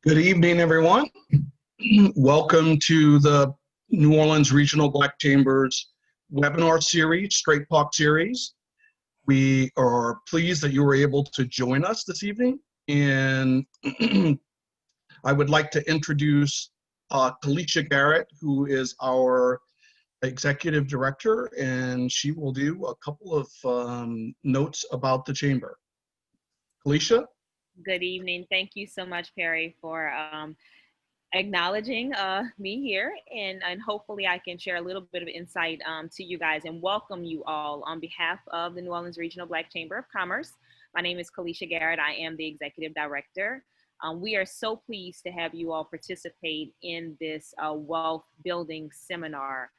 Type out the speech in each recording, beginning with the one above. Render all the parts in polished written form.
Good evening, everyone. Welcome to the New Orleans Regional Black Chamber's webinar series, Straight Talk series. We are pleased that you were able to join us this evening. And I would like to introduce Kalisha Garrett, who is our Executive Director, and she will do a couple of notes about the Chamber. Kalisha? Good evening. Thank you so much, Perry, for acknowledging me here, and hopefully I can share a little bit of insight to you guys and welcome you all on behalf of the New Orleans Regional Black Chamber of Commerce. My name is Kalisha Garrett. I am the Executive Director. We are so pleased to have you all participate in this wealth building seminar.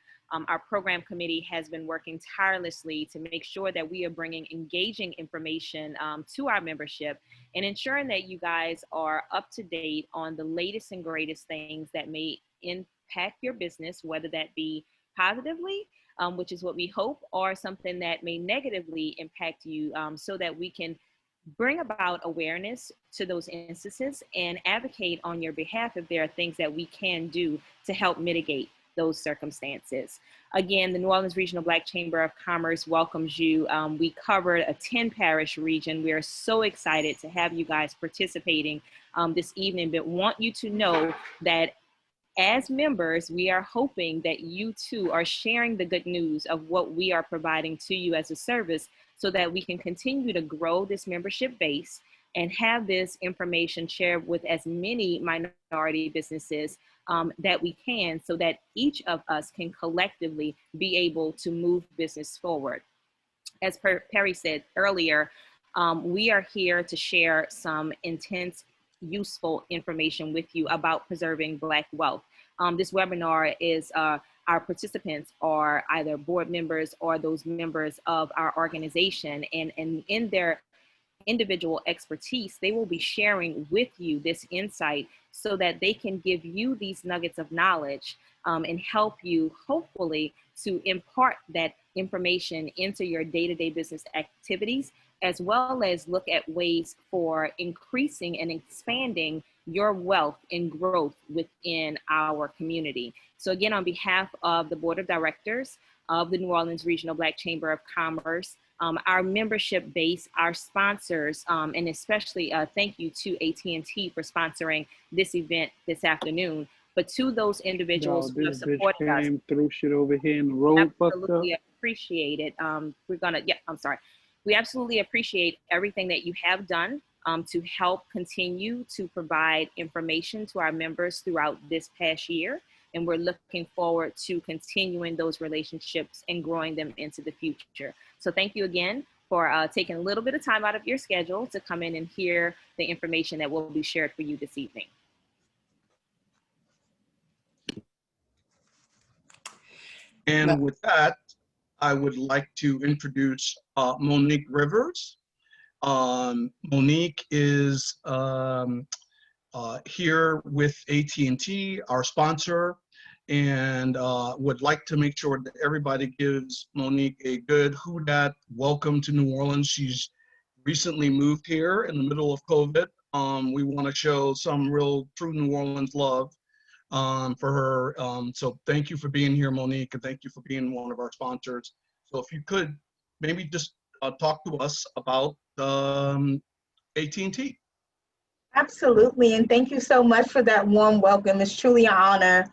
Our program committee has been working tirelessly to make sure that we are bringing engaging information to our membership and ensuring that you guys are up to date on the latest and greatest things that may impact your business, whether that be positively, which is what we hope, or something that may negatively impact you, so that we can bring about awareness to those instances and advocate on your behalf if there are things that we can do to help mitigate those circumstances. Again, the New Orleans Regional Black Chamber of Commerce welcomes you. We covered a 10-parish region. We are so excited to have you guys participating this evening, but want you to know that as members, we are hoping that you too are sharing the good news of what we are providing to you as a service so that we can continue to grow this membership base and have this information shared with as many minority businesses that we can, so that each of us can collectively be able to move business forward. As Perry said earlier, we are here to share some intense, useful information with you about preserving Black wealth. This webinar is our participants are either board members or those members of our organization, and in their individual expertise, they will be sharing with you this insight so that they can give you these nuggets of knowledge and help you, hopefully, to impart that information into your day-to-day business activities, as well as look at ways for increasing and expanding your wealth and growth within our community. So again, on behalf of the Board of Directors of the New Orleans Regional Black Chamber of Commerce, our membership base, our sponsors, and especially thank you to AT&T for sponsoring this event this afternoon. But to those individuals who have supported us, threw shit over here in the road. Absolutely appreciate it. We absolutely appreciate everything that you have done to help continue to provide information to our members throughout this past year. And we're looking forward to continuing those relationships and growing them into the future. So thank you again for taking a little bit of time out of your schedule to come in and hear the information that will be shared for you this evening. And with that, I would like to introduce Monique Rivers. Monique is here with AT&T, our sponsor, and would like to make sure that everybody gives Monique a good who dat welcome to New Orleans. She's recently moved here in the middle of COVID. We want to show some real true New Orleans love for her. So thank you for being here, Monique, and thank you for being one of our sponsors. So if you could maybe just talk to us about AT&T. Absolutely, and thank you so much for that warm welcome. It's truly an honor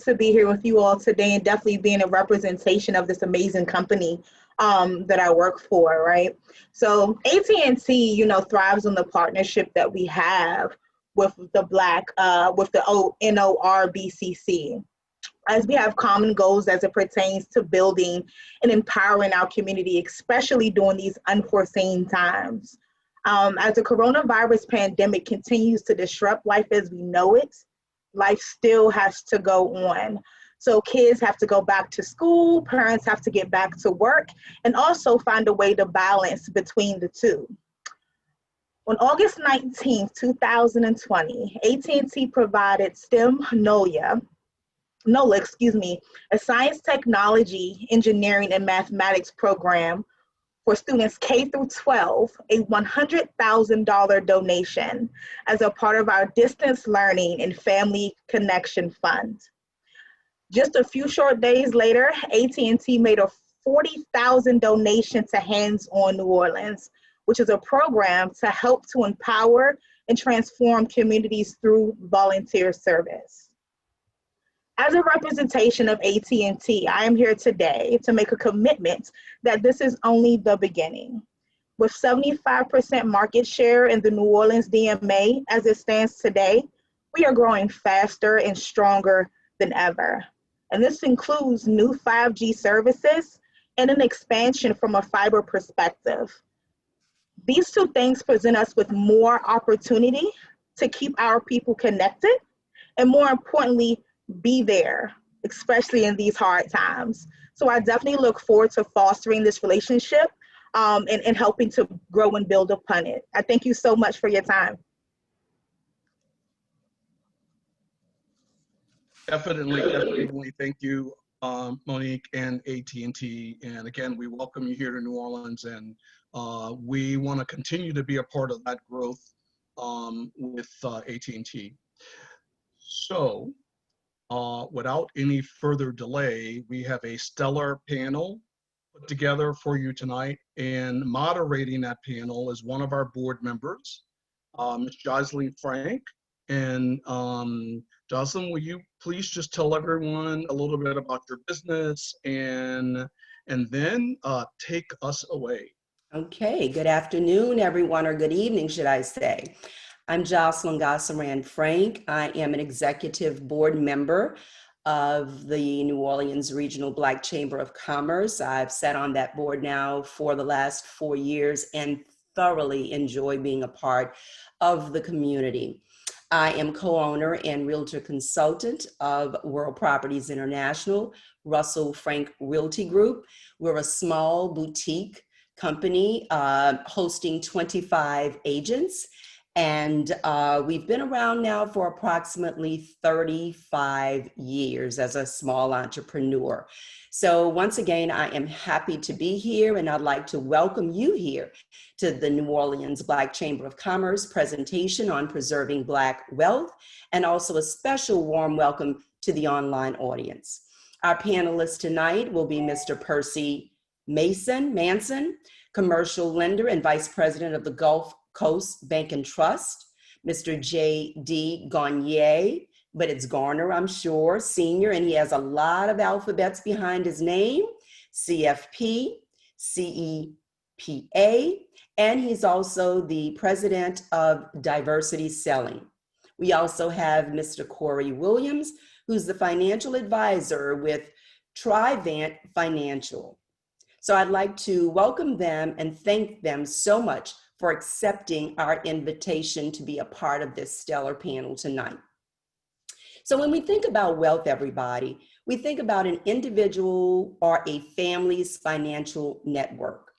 to be here with you all today, and definitely being a representation of this amazing company that I work for, right? So AT&T, thrives on the partnership that we have with the NORBCC, as we have common goals as it pertains to building and empowering our community, especially during these unforeseen times. As the coronavirus pandemic continues to disrupt life as we know it, life still has to go on. So kids have to go back to school, parents have to get back to work, and also find a way to balance between the two. On August 19, 2020, AT&T provided STEM NOLA, a science, technology, engineering, and mathematics program for students K through 12 a $100,000 donation as a part of our Distance Learning and Family Connection Fund. Just a few short days later, AT&T made a $40,000 donation to Hands On New Orleans, which is a program to help to empower and transform communities through volunteer service. As a representation of AT&T, I am here today to make a commitment that this is only the beginning. With 75% market share in the New Orleans DMA as it stands today, we are growing faster and stronger than ever. And this includes new 5G services and an expansion from a fiber perspective. These two things present us with more opportunity to keep our people connected and, more importantly, be there, especially in these hard times. So I definitely look forward to fostering this relationship and helping to grow and build upon it. I thank you so much for your time. Definitely. Thank you, Monique and AT&T. And again, we welcome you here to New Orleans, and we want to continue to be a part of that growth with AT&T. So without any further delay, we have a stellar panel put together for you tonight, and moderating that panel is one of our board members, Ms. Jocelyn Frank. And Jocelyn, will you please just tell everyone a little bit about your business and then take us away. Okay, good afternoon, everyone, or good evening, should I say. I'm Jocelyn Gossaran Frank. I am an executive board member of the New Orleans Regional Black Chamber of Commerce. I've sat on that board now for the last 4 years and thoroughly enjoy being a part of the community. I am co-owner and realtor consultant of World Properties International, Russell Frank Realty Group. We're a small boutique company hosting 25 agents. And we've been around now for approximately 35 years as a small entrepreneur. So once again, I am happy to be here, and I'd like to welcome you here to the New Orleans Black Chamber of Commerce presentation on preserving Black wealth, and also a special warm welcome to the online audience. Our panelists tonight will be Mr. Percy Manson, commercial lender and vice president of the Gulf Coast Bank and Trust, Mr. J.D. Garnier, but it's Garner, I'm sure, senior, and he has a lot of alphabets behind his name, CFP, CEPA, and he's also the president of Diversity Selling. We also have Mr. Corey Williams, who's the financial advisor with Trivant Financial. So I'd like to welcome them and thank them so much for accepting our invitation to be a part of this stellar panel tonight. So when we think about wealth, everybody, we think about an individual or a family's financial network.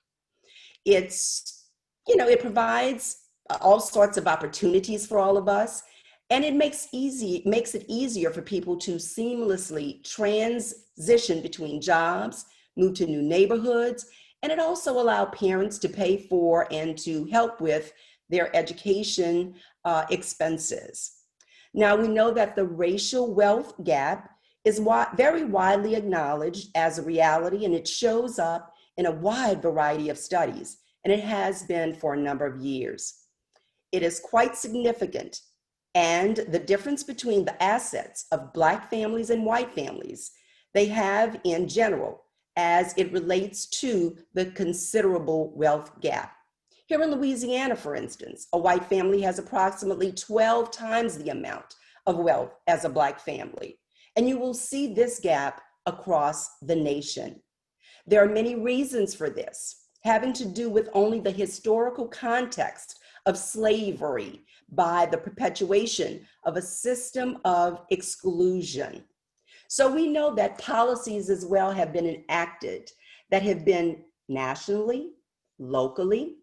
It's, it provides all sorts of opportunities for all of us, and it makes it easier for people to seamlessly transition between jobs, move to new neighborhoods, and it also allows parents to pay for and to help with their education expenses. Now, we know that the racial wealth gap is very widely acknowledged as a reality, and it shows up in a wide variety of studies, and it has been for a number of years. It is quite significant, and the difference between the assets of Black families and white families, they have in general, as it relates to the considerable wealth gap. Here in Louisiana, for instance, a white family has approximately 12 times the amount of wealth as a Black family. And you will see this gap across the nation. There are many reasons for this, having to do with only the historical context of slavery by the perpetuation of a system of exclusion. So we know that policies as well have been enacted that have been nationally, locally,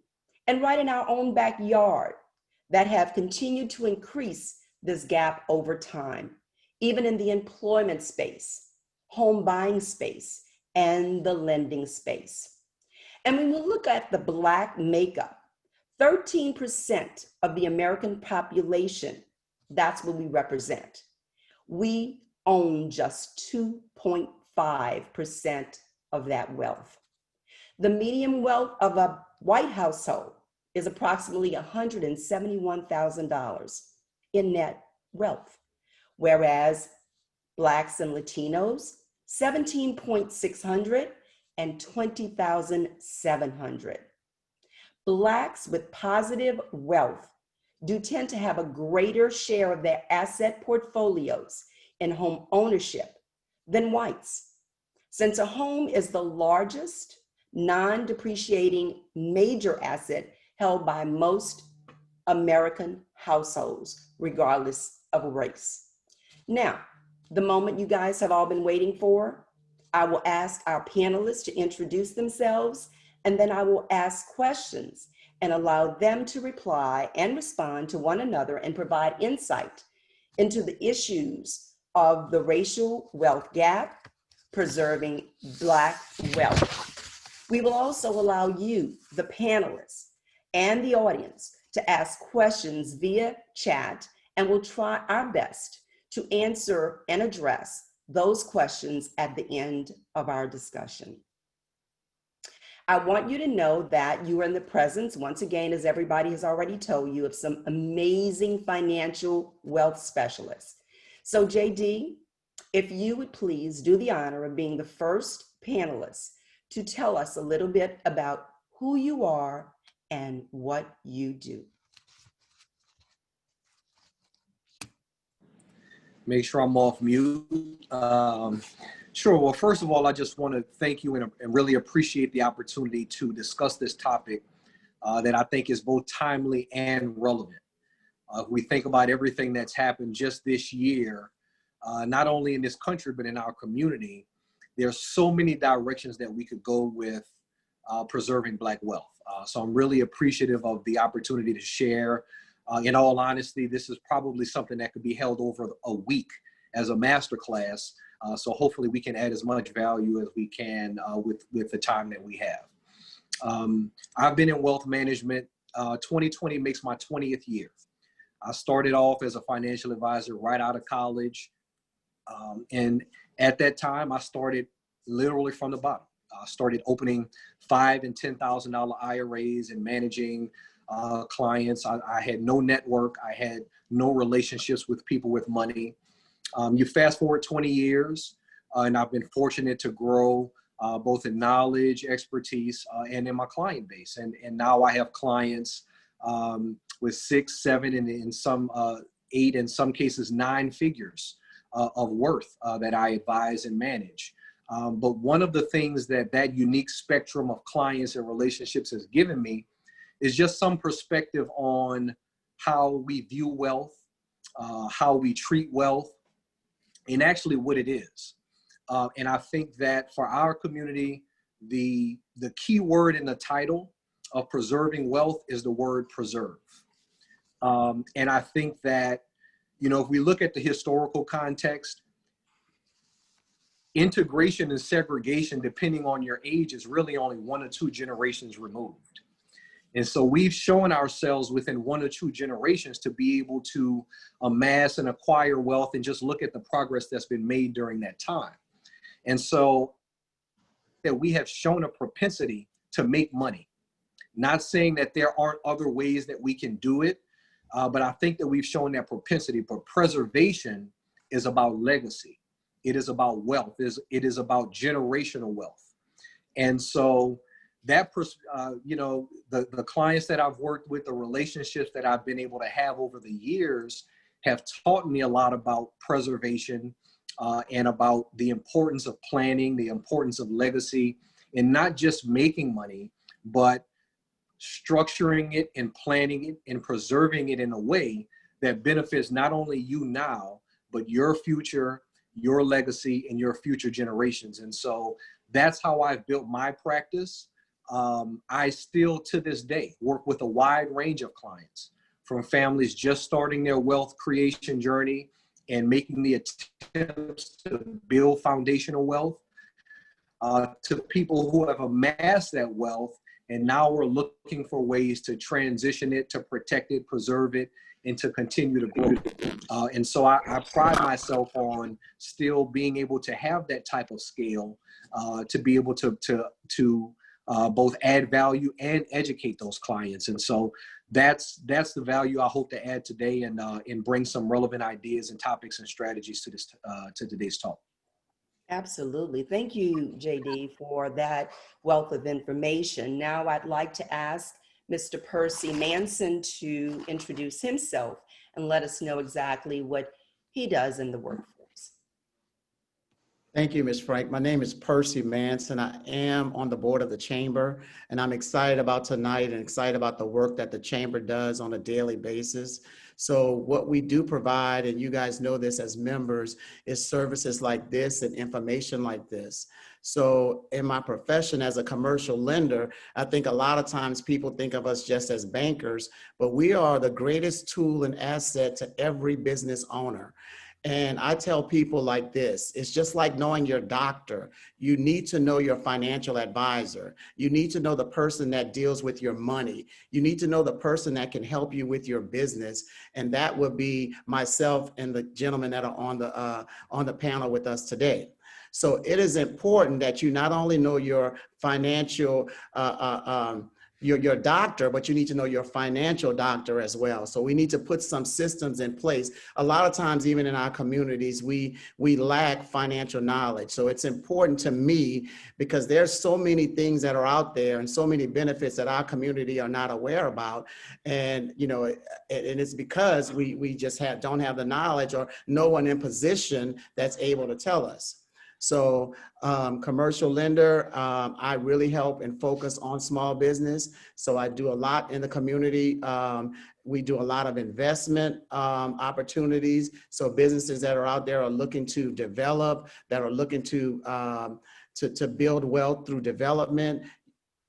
and right in our own backyard that have continued to increase this gap over time, even in the employment space, home buying space, and the lending space. And when we look at the Black makeup, 13% of the American population, that's what we represent. We own just 2.5% of that wealth. The median wealth of a white household is approximately $171,000 in net wealth, whereas Blacks and Latinos, 17,600 and 20,700. Blacks with positive wealth do tend to have a greater share of their asset portfolios in home ownership than whites. Since a home is the largest non-depreciating major asset held by most American households, regardless of race. Now, the moment you guys have all been waiting for, I will ask our panelists to introduce themselves, and then I will ask questions and allow them to reply and respond to one another and provide insight into the issues of the racial wealth gap, preserving Black wealth. We will also allow you, the panelists, and the audience to ask questions via chat, and we'll try our best to answer and address those questions at the end of our discussion. I want you to know that you are in the presence, once again, as everybody has already told you, of some amazing financial wealth specialists. So JD, if you would please do the honor of being the first panelist to tell us a little bit about who you are and what you do. Make sure I'm off mute. Sure. Well, first of all, I just want to thank you and really appreciate the opportunity to discuss this topic that I think is both timely and relevant. We think about everything that's happened just this year, not only in this country, but in our community. There's so many directions that we could go with preserving Black wealth. So I'm really appreciative of the opportunity to share. In all honesty, this is probably something that could be held over a week as a masterclass. So hopefully we can add as much value as we can with the time that we have. I've been in wealth management. 2020 makes my 20th year. I started off as a financial advisor right out of college. And at that time, I started literally from the bottom. I started opening $5,000 and $10,000 IRAs and managing clients. I had no network. I had no relationships with people with money. You fast forward 20 years, and I've been fortunate to grow both in knowledge, expertise, and in my client base. And now I have clients with 6, 7, and in some 8, in some cases 9 figures of worth that I advise and manage. But one of the things that unique spectrum of clients and relationships has given me is just some perspective on how we view wealth, how we treat wealth, and actually what it is. And I think that for our community, the key word in the title of preserving wealth is the word preserve. And I think that, you know, if we look at the historical context, integration and segregation, depending on your age, is really only 1 or 2 generations removed. And so we've shown ourselves within 1 or 2 generations to be able to amass and acquire wealth, and just look at the progress that's been made during that time. And so that we have shown a propensity to make money. Not saying that there aren't other ways that we can do it, but I think that we've shown that propensity. But preservation is about legacy. It is about wealth. It is about generational wealth. And so that, you know, the clients that I've worked with, the relationships that I've been able to have over the years have taught me a lot about preservation and about the importance of planning, the importance of legacy, and not just making money, but structuring it and planning it and preserving it in a way that benefits not only you now, but your future, your legacy, and your future generations. And so that's how I've built my practice. I still, to this day, work with a wide range of clients, from families just starting their wealth creation journey and making the attempts to build foundational wealth, to people who have amassed that wealth, and now we're looking for ways to transition it, to protect it, preserve it, and to continue to grow. And so I pride myself on still being able to have that type of scale, to be able to both add value and educate those clients. And so that's the value I hope to add today, and bring some relevant ideas and topics and strategies to this to today's talk. Absolutely. Thank you, JD, for that wealth of information. Now I'd like to ask Mr. Percy Manson to introduce himself and let us know exactly what he does in the workforce. Thank you, Ms. Frank. My name is Percy Manson. I am on the board of the Chamber, and I'm excited about tonight and excited about the work that the Chamber does on a daily basis. So what we do provide, and you guys know this as members, is services like this and information like this. So in my profession as a commercial lender, I think a lot of times people think of us just as bankers, but we are the greatest tool and asset to every business owner. And I tell people like this, it's just like knowing your doctor. You need to know your financial advisor. You need to know the person that deals with your money. You need to know the person that can help you with your business. And that would be myself and the gentlemen that are on the panel with us today. So it is important that you not only know your financial your doctor, but you need to know your financial doctor as well. So we need to put some systems in place. A lot of times, even in our communities, we lack financial knowledge. So it's important to me because there's so many things that are out there and so many benefits that our community are not aware about. And, you know, and it's because we just don't have the knowledge or no one in position that's able to tell us. So commercial lender, I really help and focus on small business. So I do a lot in the community. We do a lot of investment opportunities. So businesses that are out there are looking to develop, that are looking to build wealth through development.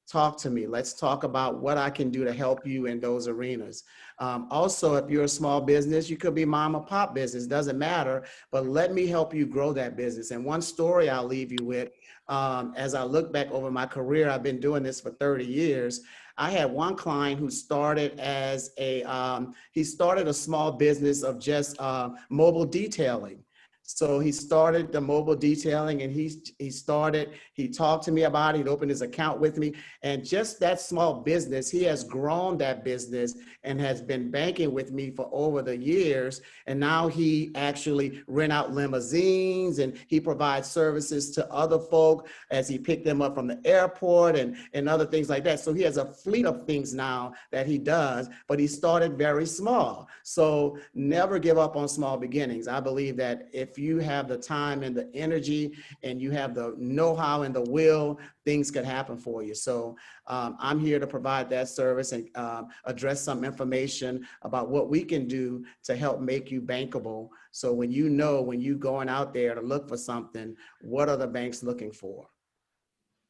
Talk to me. Let's talk about what I can do to help you in those arenas. Also, if you're a small business, you could be mom and pop business, doesn't matter, but let me help you grow that business. And one story I'll leave you with, as I look back over my career, I've been doing this for 30 years. I had one client who started as he started a small business of just mobile detailing. So he started the mobile detailing, and he talked to me about it. He'd opened his account with me, and just that small business, he has grown that business and has been banking with me for over the years. And now he actually rent out limousines, and he provides services to other folk as he picked them up from the airport and other things like that. So he has a fleet of things now that he does, but he started very small. So never give up on small beginnings. I believe that if you have the time and the energy and you have the know-how and the will, things could happen for you. So I'm here to provide that service and address some information about what we can do to help make you bankable. So when you're going out there to look for something, what are the banks looking for?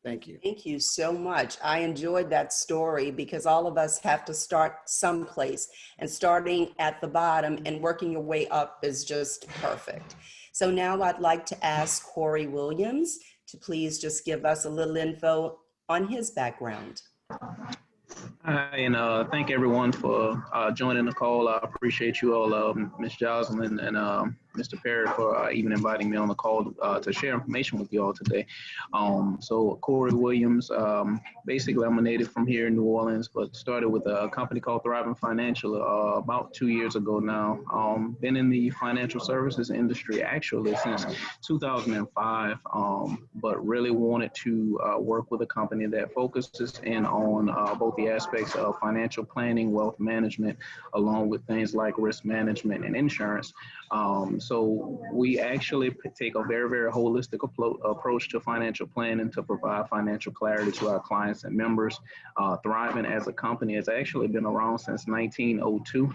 Thank you. Thank you so much. I enjoyed that story because all of us have to start someplace, and starting at the bottom and working your way up is just perfect. So now I'd like to ask Corey Williams to please just give us a little info on his background. Hi, and thank everyone for joining the call. I appreciate you all, Ms. Jocelyn and Mr. Perry, for even inviting me on the call to share information with you all today. So Corey Williams, basically I'm a native from here in New Orleans, but started with a company called Thriving Financial about 2 years ago now. Been in the financial services industry actually since 2005, but really wanted to work with a company that focuses in on both the aspects of financial planning, wealth management, along with things like risk management and insurance. So we actually take a very, very holistic approach to financial planning to provide financial clarity to our clients and members. Thriving as a company has actually been around since 1902.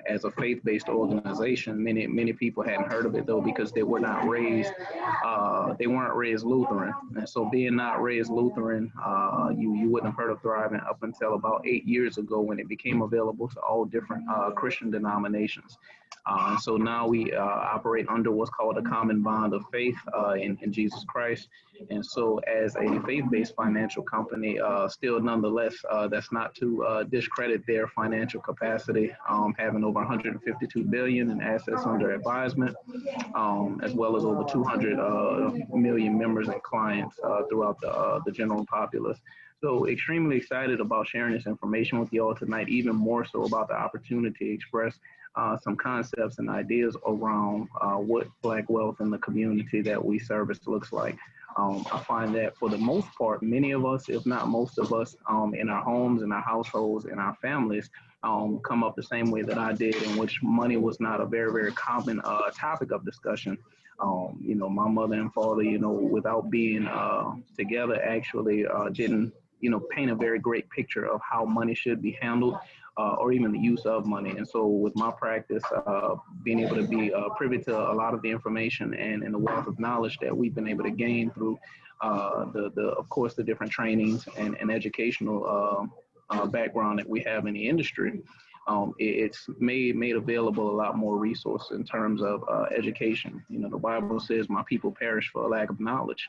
as a faith-based organization. Many people hadn't heard of it though because they were not raised, they weren't raised Lutheran. And so being not raised Lutheran, you wouldn't have heard of Thriving up until about 8 years ago when it became available to all different Christian denominations. And so now we operate under what's called a common bond of faith in Jesus Christ. And so as a faith-based financial company, still nonetheless, that's not to discredit their financial capacity, having over 152 billion in assets under advisement, as well as over 200 million members and clients throughout the general populace. So extremely excited about sharing this information with you all tonight, even more so about the opportunity to express some concepts and ideas around what Black wealth in the community that we service looks like. I find that for the most part, many of us, if not most of us, in our homes, in our households, in our families, come up the same way that I did, in which money was not a very, very common topic of discussion. You know, my mother and father, you know, without being together, actually didn't, you know, paint a very great picture of how money should be handled. Or even the use of money. And so with my practice, being able to be privy to a lot of the information and the wealth of knowledge that we've been able to gain through of course, the different trainings and educational background that we have in the industry, it's made available a lot more resources in terms of education. You know, the Bible says, my people perish for a lack of knowledge.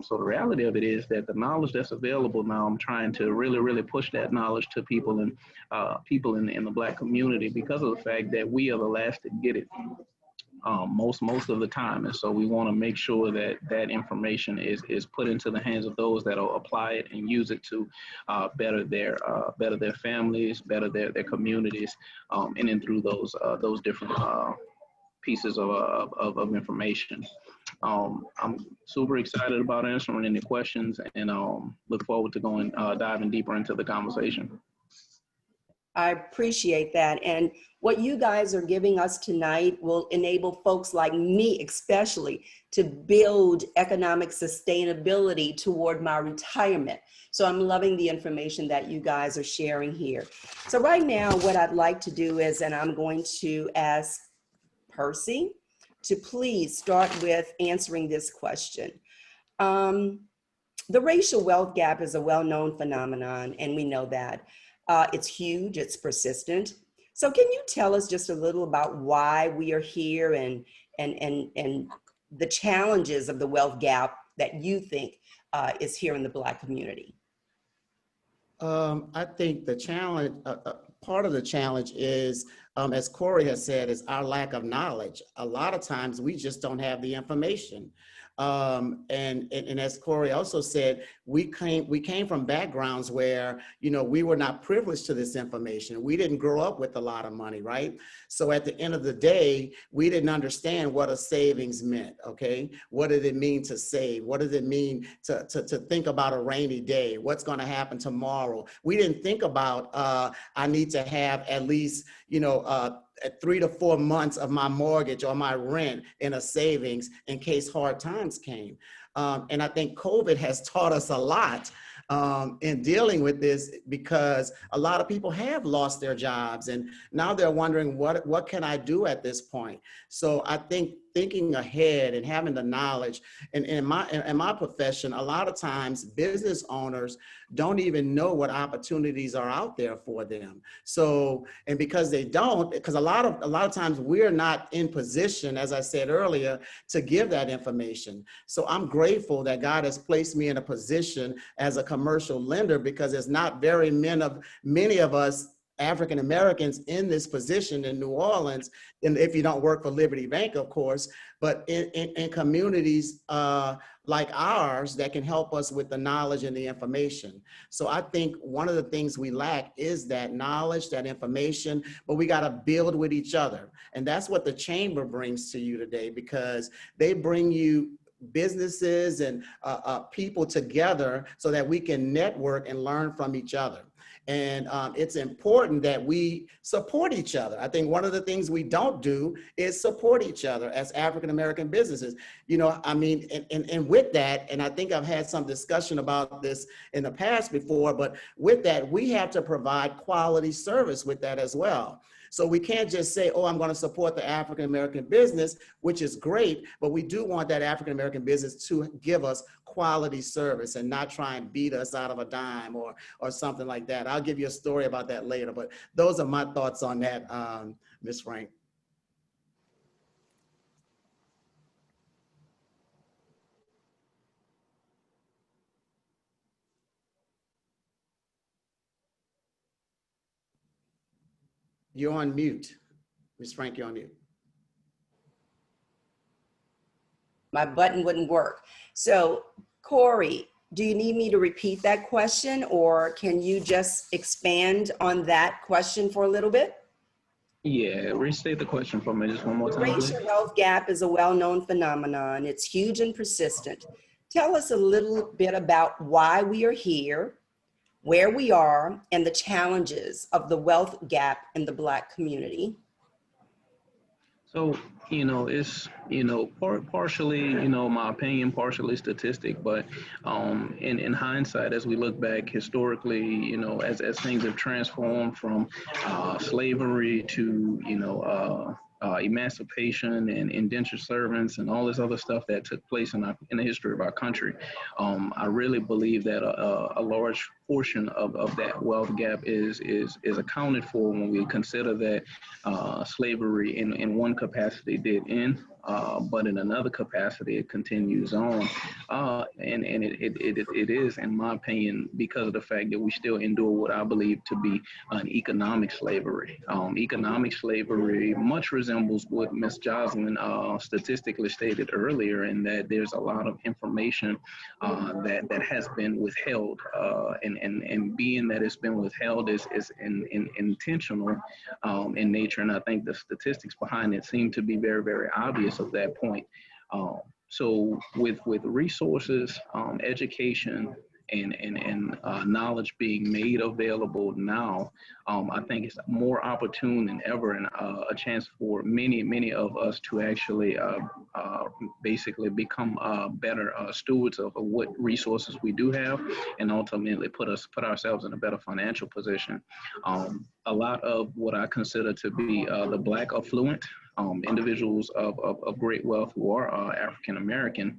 So the reality of it is that the knowledge that's available now, I'm trying to really push that knowledge to people and people in the Black community, because of the fact that we are the last to get it most of the time. And so we want to make sure that that information is put into the hands of those that will apply it and use it to better their families, better their communities, and then through those different pieces of information. I'm super excited about answering any questions, and look forward to diving deeper into the conversation. I appreciate that. And what you guys are giving us tonight will enable folks like me, especially, to build economic sustainability toward my retirement. So I'm loving the information that you guys are sharing here. So right now, what I'd like to do is, and I'm going to ask Percy to please start with answering this question. The racial wealth gap is a well-known phenomenon, and we know that. It's huge, it's persistent. So can you tell us just a little about why we are here and the challenges of the wealth gap that you think is here in the Black community? I think the challenge, part of the challenge is, as Corey has said, is our lack of knowledge. A lot of times we just don't have the information. And as Corey also said, we came from backgrounds where, you know, we were not privileged to this information. We didn't grow up with a lot of money, right? So at the end of the day, we didn't understand what a savings meant, okay? What did it mean to save? What does it mean to think about a rainy day? What's gonna happen tomorrow? We didn't think about, I need to have at least, you know, 3 to 4 months of my mortgage or my rent in a savings in case hard times came. And I think COVID has taught us a lot in dealing with this, because a lot of people have lost their jobs and now they're wondering, what can I do at this point? So I think thinking ahead and having the knowledge, and in my profession, a lot of times business owners don't even know what opportunities are out there for them. So, and because they don't, because a lot of times we're not in position, as I said earlier, to give that information. So I'm grateful that God has placed me in a position as a commercial lender, because there's not very many of us African Americans in this position in New Orleans, and if you don't work for Liberty Bank, of course, but in communities like ours that can help us with the knowledge and the information. So I think one of the things we lack is that knowledge, that information, but we got to build with each other. And that's what the Chamber brings to you today, because they bring you businesses and people together so that we can network and learn from each other. And it's important that we support each other. I think one of the things we don't do is support each other as African-American businesses. You know, I mean, and with that, and I think I've had some discussion about this in the past before, but with that, we have to provide quality service with that as well. So we can't just say, oh, I'm going to support the African-American business, which is great, but we do want that African-American business to give us quality service and not try and beat us out of a dime or something like that. I'll give you a story about that later, but those are my thoughts on that, Ms. Frank. You're on mute. Ms. Frank, you're on mute. My button wouldn't work. So Corey, do you need me to repeat that question, or can you just expand on that question for a little bit? Yeah, restate the question for me just one more The time, please. racial wealth gap is a well-known phenomenon. It's huge and persistent. Tell us a little bit about why we are here, where we are, and the challenges of the wealth gap in the Black community. So, you know, it's, you know, partially, you know, my opinion, partially statistic, but in hindsight, as we look back historically, you know, as things have transformed from slavery to, you know, emancipation and indentured servants and all this other stuff that took place in the history of our country, I really believe that a large portion of that wealth gap is accounted for when we consider that slavery in one capacity did end, but in another capacity it continues on, and it is, in my opinion, because of the fact that we still endure what I believe to be an economic slavery. Economic slavery much resembles what Ms. Jocelyn statistically stated earlier, in that there's a lot of information that has been withheld, and being that it's been withheld is intentional in nature, and I think the statistics behind it seem to be very, very obvious of that point. So with resources, education, and knowledge being made available now, I think it's more opportune than ever, and a chance for many of us to actually basically become better stewards of what resources we do have, and ultimately put ourselves in a better financial position. A lot of what I consider to be the Black affluent, individuals of great wealth who are African American,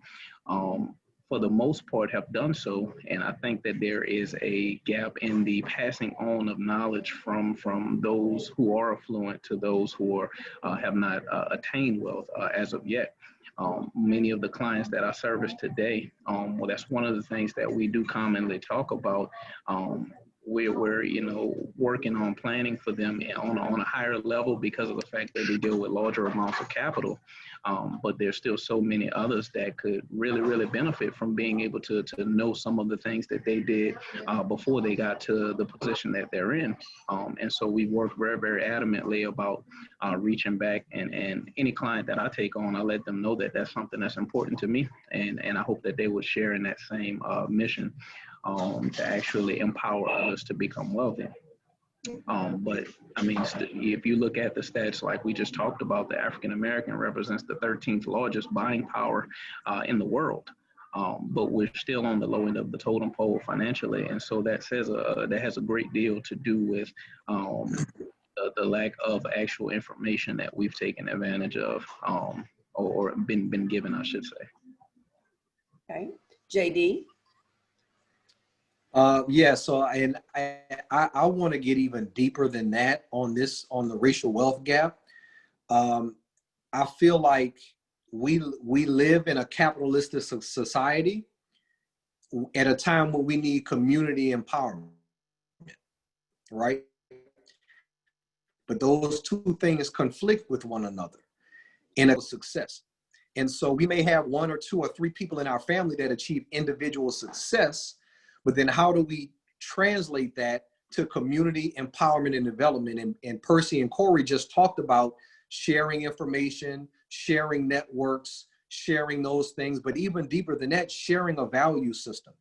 for the most part have done so, and I think that there is a gap in the passing on of knowledge from those who are affluent to those who have not attained wealth as of yet. Many of the clients that I service today, well, that's one of the things that we do commonly talk about. We're you know, working on planning for them on a higher level because of the fact that they deal with larger amounts of capital. But there's still so many others that could really benefit from being able to know some of the things that they did before they got to the position that they're in. And so we work very adamantly about reaching back, and any client that I take on, I let them know that that's something that's important to me, and I hope that they would share in that same mission. To actually empower others to become wealthy. But I mean, if you look at the stats, like we just talked about, the African American represents the 13th largest buying power in the world. But we're still on the low end of the totem pole financially. And so that says that has a great deal to do with the lack of actual information that we've taken advantage of, or been given, I should say. Okay, JD? Yeah, so and I want to get even deeper than that on the racial wealth gap. I feel like we live in a capitalistic society at a time when we need community empowerment, right? But those two things conflict with one another in a success. And so we may have 1 or 2 or 3 people in our family that achieve individual success, but then how do we translate that to community empowerment and development? And Percy and Corey just talked about sharing information, sharing networks, sharing those things, but even deeper than that, sharing a value system.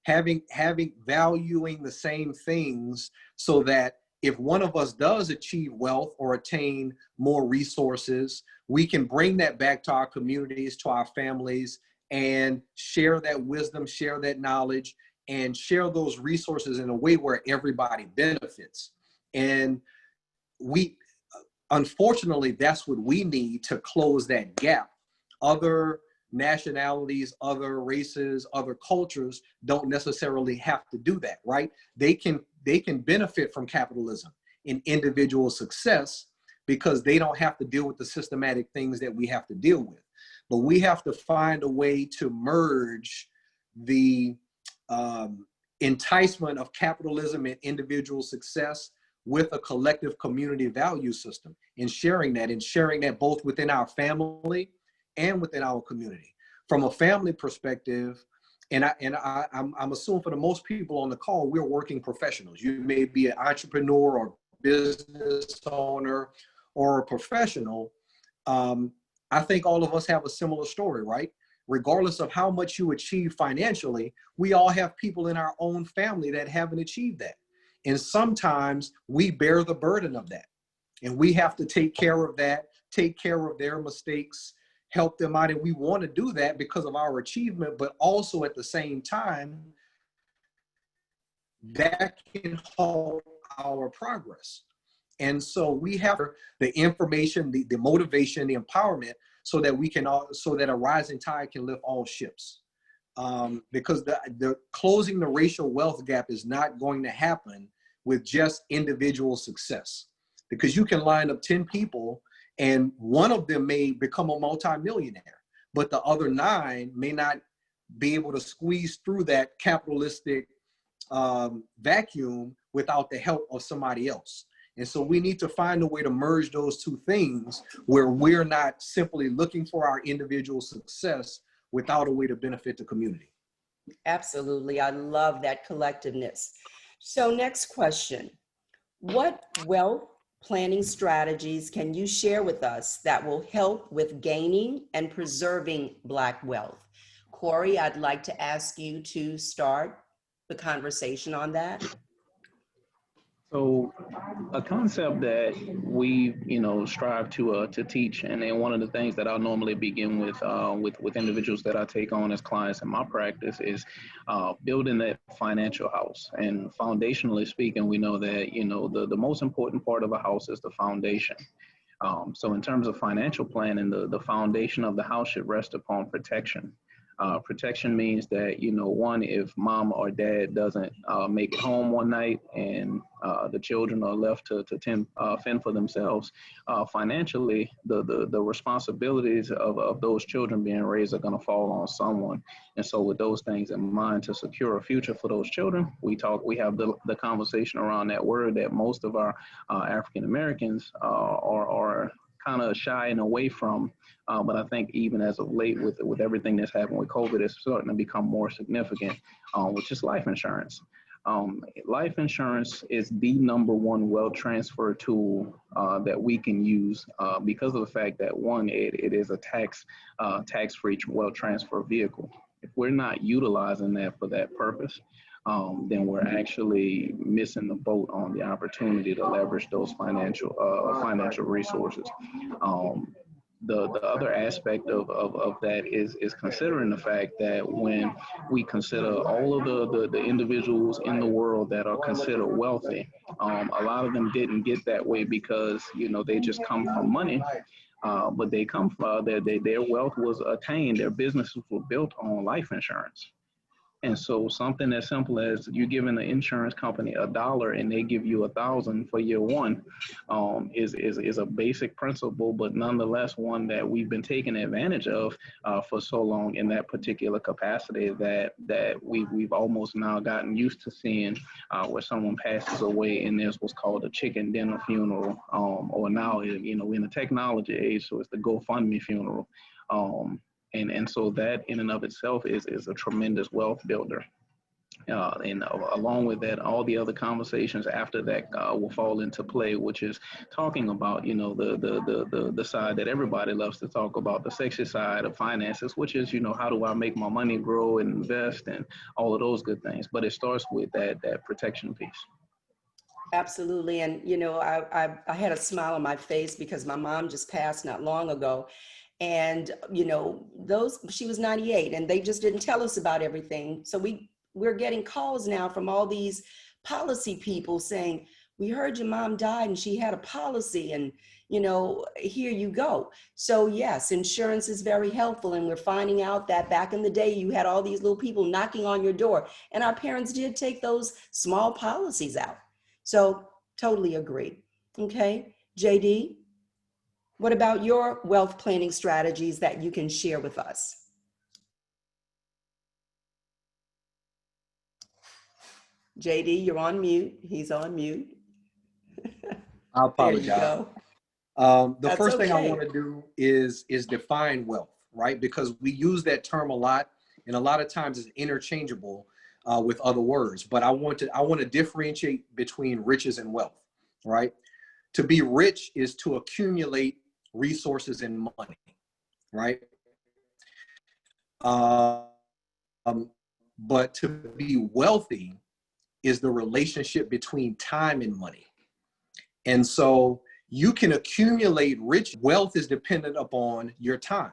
valuing the same things, so that if one of us does achieve wealth or attain more resources, we can bring that back to our communities, to our families, and share that wisdom, share that knowledge, and share those resources in a way where everybody benefits. And unfortunately, that's what we need to close that gap. Other nationalities, other races, other cultures don't necessarily have to do that, right? They can benefit from capitalism and individual success because they don't have to deal with the systematic things that we have to deal with. But we have to find a way to merge the enticement of capitalism and individual success with a collective community value system, and sharing that both within our family and within our community. From a family perspective, I'm assuming for the most people on the call, we're working professionals. You may be an entrepreneur or business owner or a professional. I think all of us have a similar story, right? Regardless of how much you achieve financially, we all have people in our own family that haven't achieved that. And sometimes we bear the burden of that. And we have to take care of that, take care of their mistakes, help them out. And we want to do that because of our achievement, but also at the same time, that can halt our progress. And so we have the information, the motivation, the empowerment, so that a rising tide can lift all ships. Because the closing the racial wealth gap is not going to happen with just individual success. Because you can line up 10 people and one of them may become a multimillionaire, but the other 9 may not be able to squeeze through that capitalistic vacuum without the help of somebody else. And so we need to find a way to merge those two things where we're not simply looking for our individual success without a way to benefit the community. Absolutely. I love that collectiveness. So next question, what wealth planning strategies can you share with us that will help with gaining and preserving Black wealth? Corey, I'd like to ask you to start the conversation on that. So a concept that we, strive to teach, and then one of the things that I'll normally begin with individuals that I take on as clients in my practice is building that financial house. And foundationally speaking, we know that, the most important part of a house is the foundation. So in terms of financial planning, the foundation of the house should rest upon protection. Protection means that, one, if mom or dad doesn't make it home one night and the children are left to fend for themselves, financially, the responsibilities of those children being raised are going to fall on someone. And so with those things in mind, to secure a future for those children, we have the conversation around that word that most of our African Americans are kind of shying away from. But I think even as of late, with everything that's happened with COVID, it's starting to become more significant, which is life insurance. Life insurance is the #1 wealth transfer tool that we can use because of the fact that, one, it is a tax-free wealth transfer vehicle. If we're not utilizing that for that purpose, then we're actually missing the boat on the opportunity to leverage those financial resources. The other aspect of that is considering the fact that when we consider all of the individuals in the world that are considered wealthy, a lot of them didn't get that way because, they just come from money. But they come from their wealth was attained, their businesses were built on life insurance. And so something as simple as you giving the insurance company $1 and they give you 1,000 for year one is a basic principle, but nonetheless one that we've been taking advantage of for so long in that particular capacity that we've almost now gotten used to seeing where someone passes away and there's what's called a chicken dinner funeral, or now in the technology age, so it's the GoFundMe funeral. And so that in and of itself is a tremendous wealth builder. And along with that, all the other conversations after that will fall into play, which is talking about, you know, the side that everybody loves to talk about, the sexy side of finances, which is, you know, how do I make my money grow and invest and all of those good things. But it starts with that protection piece. Absolutely. And, you know, I had a smile on my face because my mom just passed not long ago. And, you know, she was 98 and they just didn't tell us about everything. So we're getting calls now from all these policy people saying, we heard your mom died and she had a policy and, you know, here you go. So yes, insurance is very helpful. And we're finding out that back in the day, you had all these little people knocking on your door and our parents did take those small policies out. So totally agree. Okay, JD, what about your wealth planning strategies that you can share with us? JD, you're on mute. He's on mute. I apologize. There you The That's first thing I okay. want to do is define wealth, right? Because we use that term a lot, and a lot of times it's interchangeable with other words. But I want to differentiate between riches and wealth, right? To be rich is to accumulate resources and money, right? But to be wealthy is the relationship between time and money. And so you can accumulate rich. Wealth is dependent upon your time.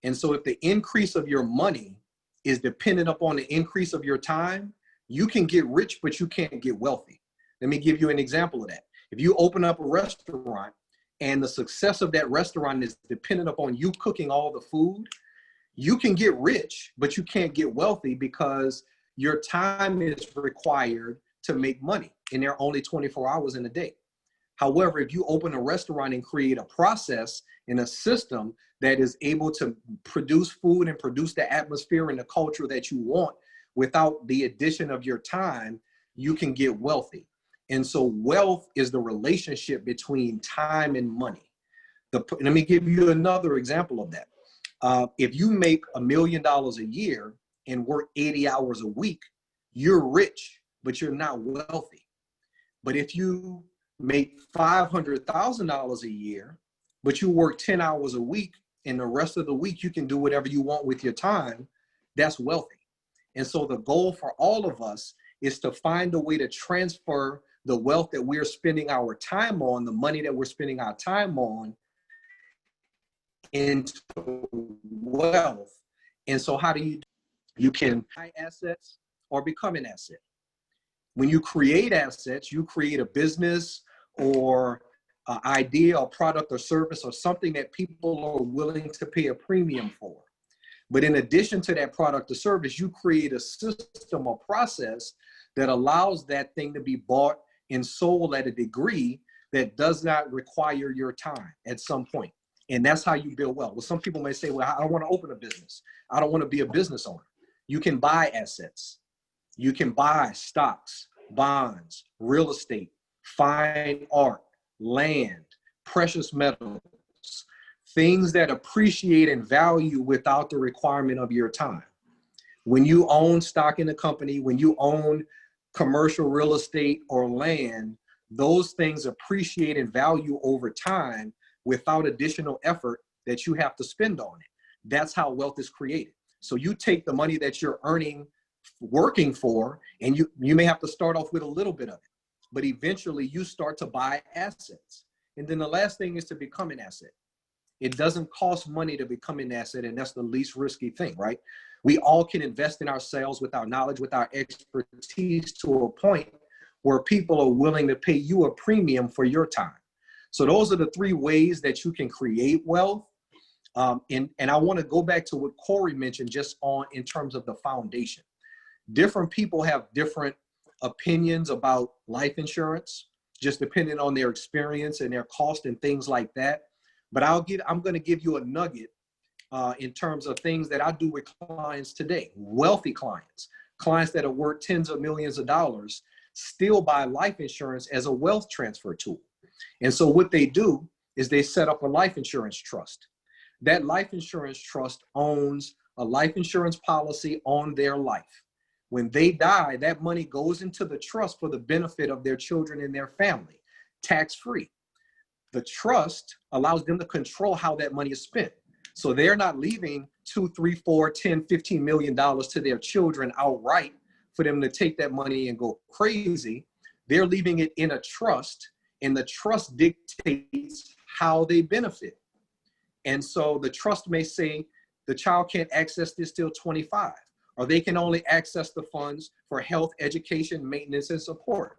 And so if the increase of your money is dependent upon the increase of your time, you can get rich, but you can't get wealthy. Let me give you an example of that. If you open up a restaurant and the success of that restaurant is dependent upon you cooking all the food, you can get rich, but you can't get wealthy because your time is required to make money, and there are only 24 hours in a day. However, if you open a restaurant and create a process and a system that is able to produce food and produce the atmosphere and the culture that you want without the addition of your time, you can get wealthy. And so wealth is the relationship between time and money. Let me give you another example of that. If you make $1 million a year and work 80 hours a week, you're rich, but you're not wealthy. But if you make $500,000 a year, but you work 10 hours a week and the rest of the week you can do whatever you want with your time, that's wealthy. And so the goal for all of us is to find a way to transfer the wealth that we're spending our time on, the money that we're spending our time on, into wealth. And so how do you can buy assets or become an asset? When you create assets, you create a business or an idea or product or service or something that people are willing to pay a premium for. But in addition to that product or service, you create a system or process that allows that thing to be bought and sold at a degree that does not require your time at some point. And that's how you build wealth. Well, some people may say, well, I don't want to open a business. I don't want to be a business owner. You can buy assets. You can buy stocks, bonds, real estate, fine art, land, precious metals, things that appreciate in value without the requirement of your time. When you own stock in a company, when you own commercial real estate or land, those things appreciate in value over time without additional effort that you have to spend on it. That's how wealth is created. So you take the money that you're earning, working for, and you may have to start off with a little bit of it, but eventually you start to buy assets. And then the last thing is to become an asset. It doesn't cost money to become an asset, and that's the least risky thing, right? We all can invest in ourselves with our knowledge, with our expertise to a point where people are willing to pay you a premium for your time. So those are the three ways that you can create wealth. And I want to go back to what Corey mentioned just in terms of the foundation. Different people have different opinions about life insurance, just depending on their experience and their cost and things like that. But I'm going to give you a nugget in terms of things that I do with clients today. Wealthy clients that are worth tens of millions of dollars, still buy life insurance as a wealth transfer tool. And so what they do is they set up a life insurance trust. That life insurance trust owns a life insurance policy on their life. When they die, that money goes into the trust for the benefit of their children and their family, tax-free. The trust allows them to control how that money is spent. So they're not leaving $2, $3, $4, $10, $15 million to their children outright for them to take that money and go crazy. They're leaving it in a trust, and the trust dictates how they benefit. And so the trust may say the child can't access this till 25, or they can only access the funds for health, education, maintenance, and support.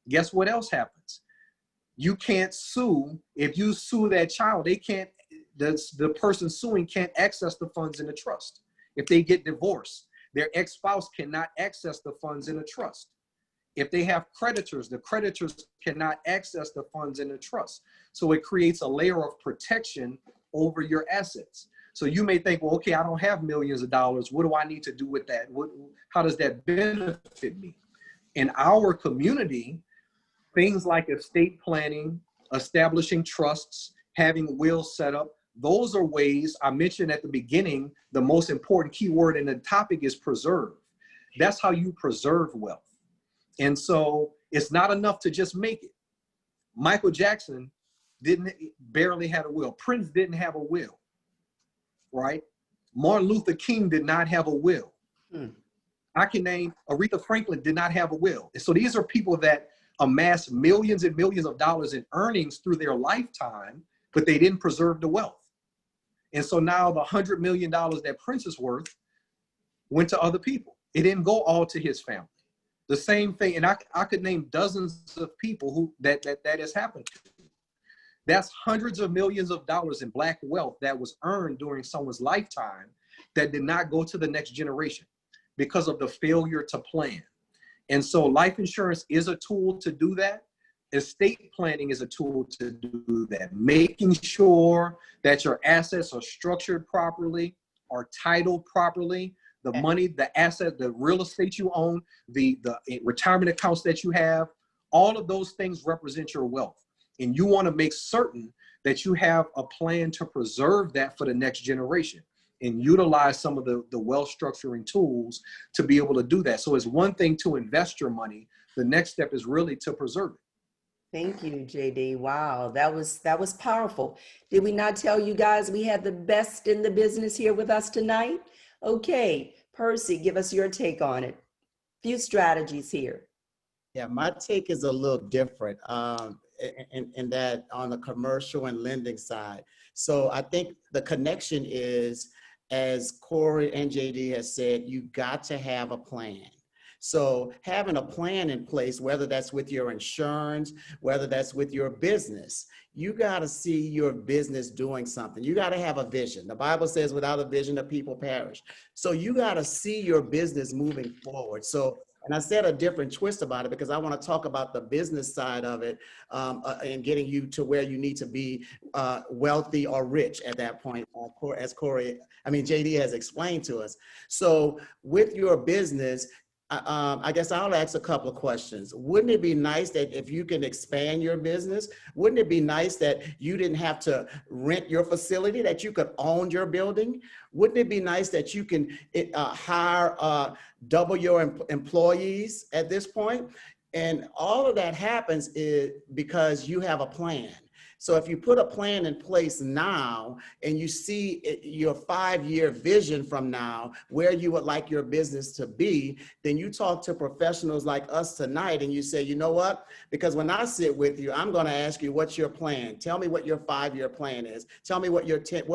Guess what else happens? You can't sue. If you sue that child, they can't, the person suing can't access the funds in the trust. If they get divorced, their ex-spouse cannot access the funds in the trust. If they have creditors, the creditors cannot access the funds in the trust. So it creates a layer of protection over your assets. So you may think, well, okay, I don't have millions of dollars. What do I need to do with that? How does that benefit me? In our community, things like estate planning, establishing trusts, having wills set up, those are ways. I mentioned at the beginning, the most important key word in the topic is preserve. That's how you preserve wealth. And so it's not enough to just make it. Michael Jackson barely had a will. Prince didn't have a will, right? Martin Luther King did not have a will. I can name Aretha Franklin did not have a will. And so these are people that amassed millions and millions of dollars in earnings through their lifetime, but they didn't preserve the wealth. And so now the $100 million that Prince is worth went to other people. It didn't go all to his family. The same thing, and I could name dozens of people who that has happened to. That's hundreds of millions of dollars in Black wealth that was earned during someone's lifetime that did not go to the next generation because of the failure to plan. And so life insurance is a tool to do that. Estate planning is a tool to do that. Making sure that your assets are structured properly, are titled properly, the money, the asset, the real estate you own, the retirement accounts that you have, all of those things represent your wealth. And you want to make certain that you have a plan to preserve that for the next generation and utilize some of the wealth structuring tools to be able to do that. So it's one thing to invest your money. The next step is really to preserve it. Thank you, JD. Wow, that was powerful. Did we not tell you guys we had the best in the business here with us tonight? Okay, Percy, give us your take on it. Few strategies here. Yeah, my take is a little different in that on the commercial and lending side. So I think the connection is, as Corey and JD has said, you got to have a plan. So having a plan in place, whether that's with your insurance, whether that's with your business, you got to see your business doing something. You got to have a vision. The Bible says without a vision, the people perish. So you got to see your business moving forward. So, and I said a different twist about it because I want to talk about the business side of it and getting you to where you need to be wealthy or rich at that point, as JD has explained to us. So with your business, I guess I'll ask a couple of questions. Wouldn't it be nice that if you can expand your business, wouldn't it be nice that you didn't have to rent your facility, that you could own your building? Wouldn't it be nice that you can hire double your employees at this point? And all of that happens is because you have a plan. So if you put a plan in place now and you see your 5-year vision from now, where you would like your business to be, then you talk to professionals like us tonight and you say, you know what? Because when I sit with you, I'm going to ask you, what's your plan? Tell me what your 5-year plan is. Tell me what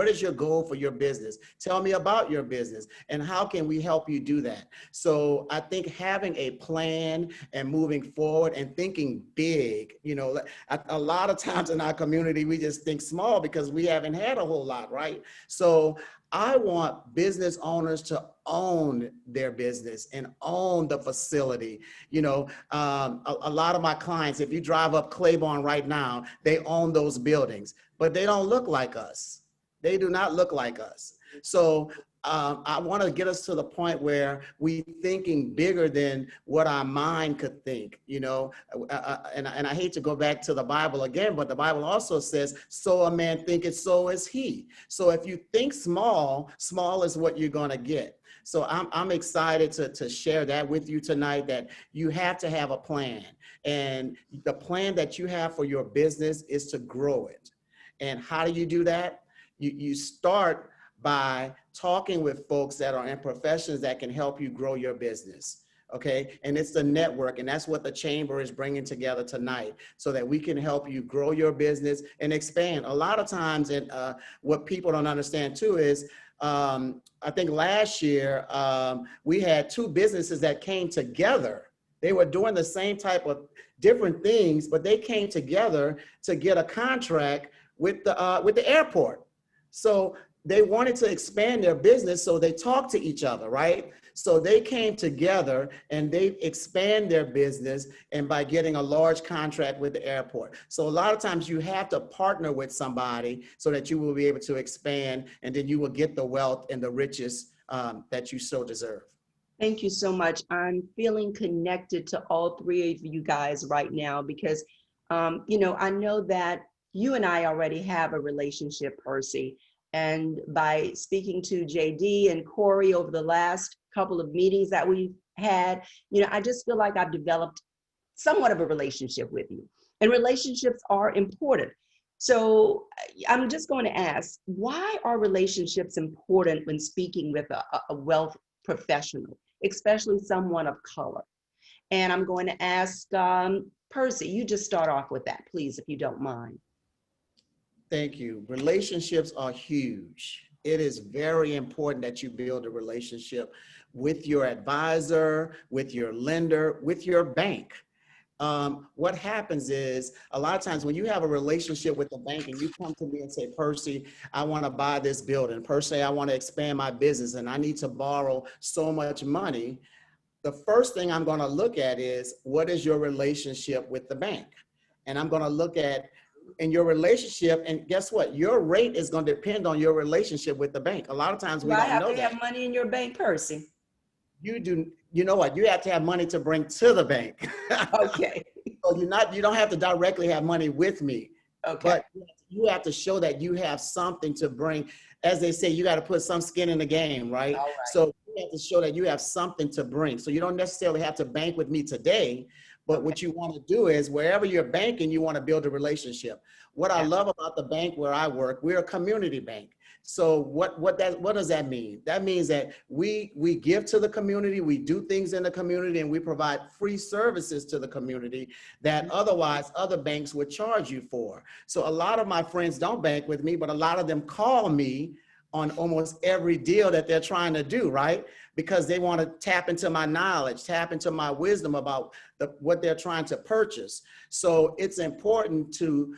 is your goal for your business? Tell me about your business and how can we help you do that? So I think having a plan and moving forward and thinking big, you know, a lot of times in our community, we just think small because we haven't had a whole lot, right? So I want business owners to own their business and own the facility. You know, a lot of my clients, if you drive up Claiborne right now, they own those buildings, but they don't look like us. They do not look like us. So I want to get us to the point where we thinking bigger than what our mind could think, you know, and I hate to go back to the Bible again, but the Bible also says, so a man thinketh, so is he. So if you think small, small is what you're going to get. So I'm excited to share that with you tonight, that you have to have a plan. And the plan that you have for your business is to grow it. And how do you do that? You start by talking with folks that are in professions that can help you grow your business. Okay, and it's the network, and that's what the chamber is bringing together tonight, so that we can help you grow your business and expand. A lot of times, and what people don't understand too is, I think last year we had two businesses that came together. They were doing the same type of different things, but they came together to get a contract with the airport. So they wanted to expand their business, so they talked to each other, right? So they came together and they expand their business, and by getting a large contract with the airport. So a lot of times you have to partner with somebody so that you will be able to expand, and then you will get the wealth and the riches that you so deserve. Thank you so much. I'm feeling connected to all three of you guys right now because, you know, I know that you and I already have a relationship, Percy. And by speaking to JD and Corey over the last couple of meetings that we've had, you know, I just feel like I've developed somewhat of a relationship with you. And relationships are important. So I'm just going to ask, why are relationships important when speaking with a wealth professional, especially someone of color? And I'm going to ask Percy, you just start off with that, please, if you don't mind. Thank you. Relationships are huge. It is very important that you build a relationship with your advisor, with your lender, with your bank. What happens is a lot of times when you have a relationship with the bank and you come to me and say, Percy, I want to buy this building. Percy, I want to expand my business and I need to borrow so much money. The first thing I'm going to look at is, what is your relationship with the bank? And I'm going to look at in your relationship, and guess what? Your rate is going to depend on your relationship with the bank. A lot of times we don't know that. Do I have money in your bank, Percy? You do. You know what? You have to have money to bring to the bank. Okay. So you don't have to directly have money with me. Okay. But you have to show that you have something to bring. As they say, you got to put some skin in the game, right? All right. So you have to show that you have something to bring. So you don't necessarily have to bank with me today, but what you want to do is wherever you're banking, you want to build a relationship. What I love about the bank where I work, we're a community bank. So what does that mean? That means that we give to the community, we do things in the community, and we provide free services to the community that otherwise other banks would charge you for. So a lot of my friends don't bank with me, but a lot of them call me on almost every deal that they're trying to do, right? Because they want to tap into my knowledge, tap into my wisdom about what they're trying to purchase. So it's important to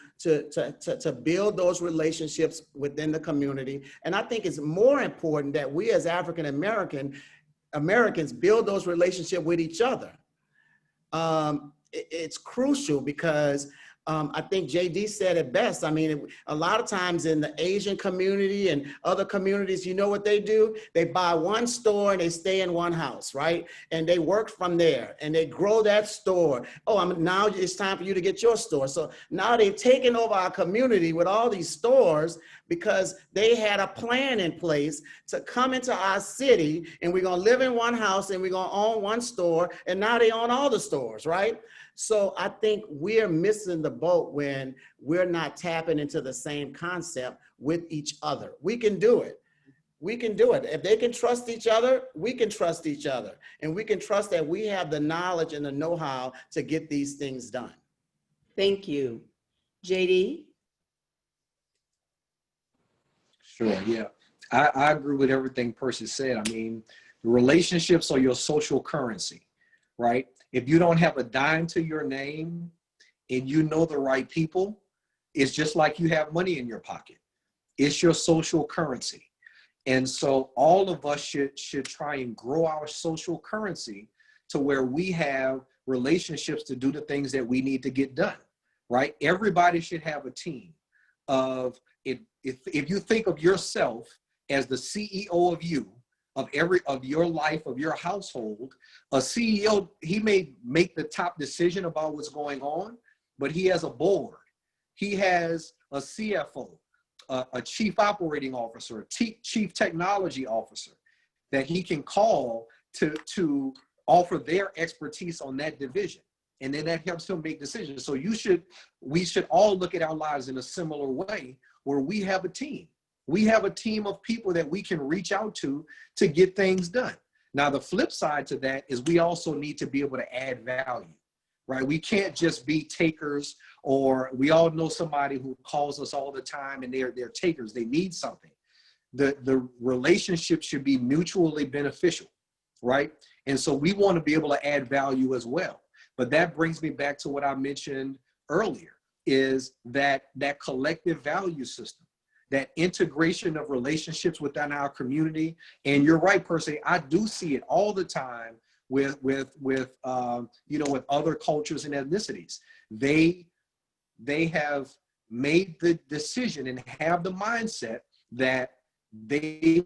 build those relationships within the community. And I think it's more important that we as African Americans build those relationships with each other. It's crucial because I think JD said it best. I mean, a lot of times in the Asian community and other communities, you know what they do? They buy one store and they stay in one house, right? And they work from there and they grow that store. Oh, now it's time for you to get your store. So now they've taken over our community with all these stores because they had a plan in place to come into our city and we're gonna live in one house and we're gonna own one store, and now they own all the stores, right? So I think we're missing the boat when we're not tapping into the same concept with each other. We can do it. We can do it. If they can trust each other, we can trust each other. And we can trust that we have the knowledge and the know-how to get these things done. Thank you. JD? Sure, yeah. I agree with everything Percy said. I mean, relationships are your social currency, right? If you don't have a dime to your name and you know the right people, it's just like you have money in your pocket. It's your social currency. And so all of us should try and grow our social currency to where we have relationships to do the things that we need to get done, right? Everybody should have a team of, if you think of yourself as the CEO of you, of your life, of your household. A CEO, he may make the top decision about what's going on, but he has a board. He has a CFO, a chief operating officer, a chief technology officer that he can call to offer their expertise on that division. And then that helps him make decisions. So we should all look at our lives in a similar way, where we have a team. We have a team of people that we can reach out to get things done. Now, the flip side to that is we also need to be able to add value, right? We can't just be takers, or we all know somebody who calls us all the time and they're takers. They need something. The relationship should be mutually beneficial, right? And so we want to be able to add value as well. But that brings me back to what I mentioned earlier, is that collective value system, that integration of relationships within our community. And you're right, Percy, I do see it all the time with other cultures and ethnicities. They have made the decision and have the mindset that they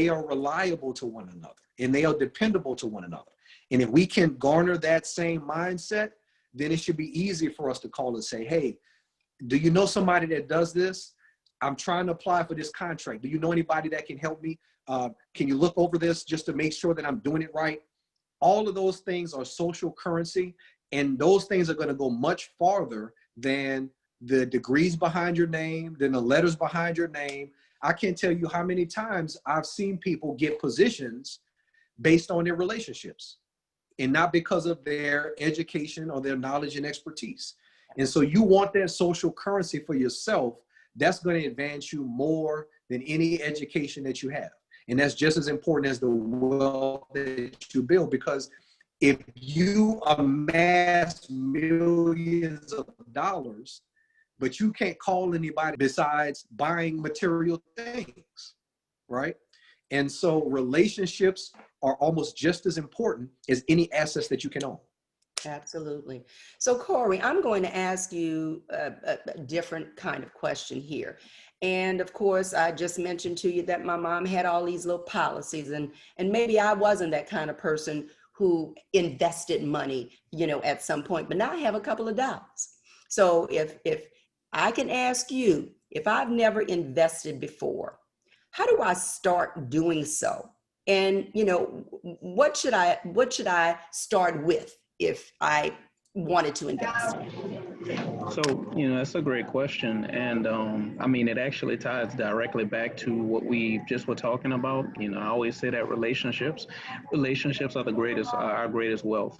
are reliable to one another and they are dependable to one another. And if we can garner that same mindset, then it should be easy for us to call and say, hey, do you know somebody that does this? I'm trying to apply for this contract. Do you know anybody that can help me? Can you look over this just to make sure that I'm doing it right? All of those things are social currency, and those things are going to go much farther than the degrees behind your name, than the letters behind your name. I can't tell you how many times I've seen people get positions based on their relationships and not because of their education or their knowledge and expertise. And so you want that social currency for yourself. That's going to advance you more than any education that you have. And that's just as important as the wealth that you build, because if you amass millions of dollars, but you can't call anybody besides buying material things, right? And so relationships are almost just as important as any assets that you can own. Absolutely. So Corey, I'm going to ask you a different kind of question here. And of course, I just mentioned to you that my mom had all these little policies, and maybe I wasn't that kind of person who invested money, at some point, but now I have a couple of dollars. So if I can ask you, if I've never invested before, how do I start doing so? And, what should I start with if I wanted to invest? So, that's a great question. And it actually ties directly back to what we just were talking about. I always say that relationships are our greatest wealth.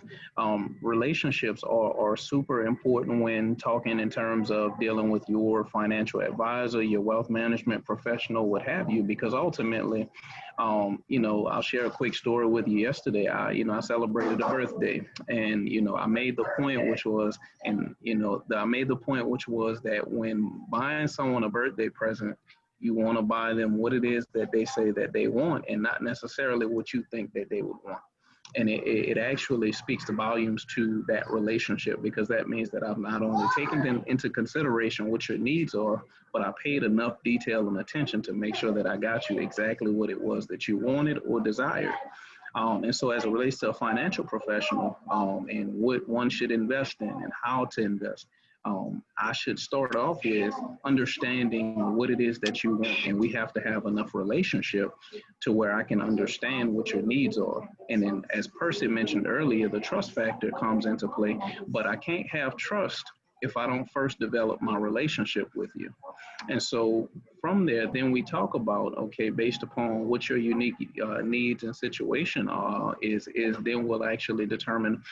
Relationships are super important when talking in terms of dealing with your financial advisor, your wealth management professional, what have you, because ultimately, I'll share a quick story with you. Yesterday, I celebrated a birthday, and, I made the point, which was that when buying someone a birthday present, you want to buy them what it is that they say that they want, and not necessarily what you think that they would want. And it actually speaks to volumes to that relationship, because that means that I've not only taken them into consideration what your needs are, but I paid enough detail and attention to make sure that I got you exactly what it was that you wanted or desired. And so as it relates to a financial professional and what one should invest in and how to invest, I should start off with understanding what it is that you want. And we have to have enough relationship to where I can understand what your needs are. And then, as Percy mentioned earlier, the trust factor comes into play, but I can't have trust if I don't first develop my relationship with you. And so from there, then we talk about, okay, based upon what your unique needs and situation is then we'll actually determine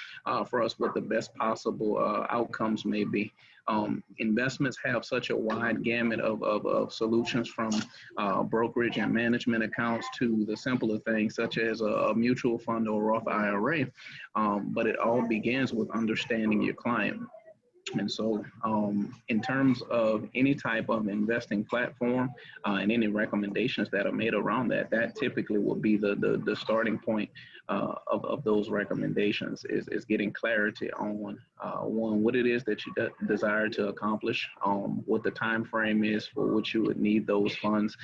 for us what the best possible outcomes may be. Investments have such a wide gamut of solutions, from brokerage and management accounts to the simpler things such as a mutual fund or Roth IRA. But it all begins with understanding your client. And so in terms of any type of investing platform and any recommendations that are made around that, that typically will be the starting point of those recommendations is getting clarity on one, what it is that you desire to accomplish, what the time frame is for which you would need those funds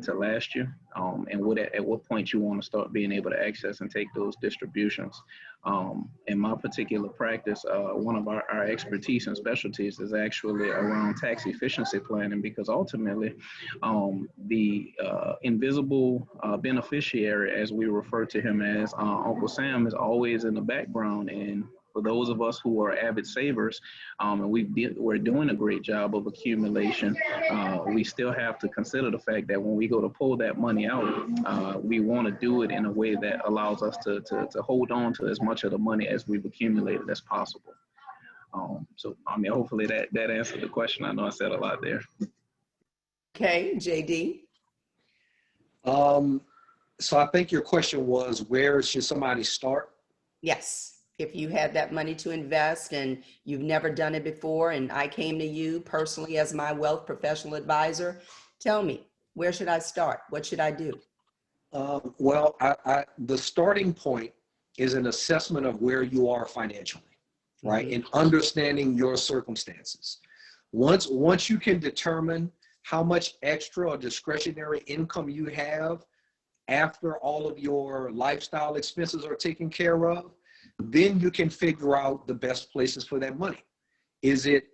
to last you, and at what point you want to start being able to access and take those distributions. In my particular practice, one of our expertise and specialties is actually around tax efficiency planning, because ultimately the invisible beneficiary, as we refer to him as, Uncle Sam, is always in the background. And for those of us who are avid savers, and we're doing a great job of accumulation, we still have to consider the fact that when we go to pull that money out, we want to do it in a way that allows us to hold on to as much of the money as we've accumulated as possible. So, I mean, hopefully that answered the question. I know I said a lot there. Okay, JD. So I think your question was, where should somebody start? Yes. If you had that money to invest and you've never done it before, and I came to you personally as my wealth professional advisor, tell me, where should I start? What should I do? Well, the starting point is an assessment of where you are financially, right? Mm-hmm. And understanding your circumstances. Once you can determine how much extra or discretionary income you have after all of your lifestyle expenses are taken care of, then you can figure out the best places for that money. Is it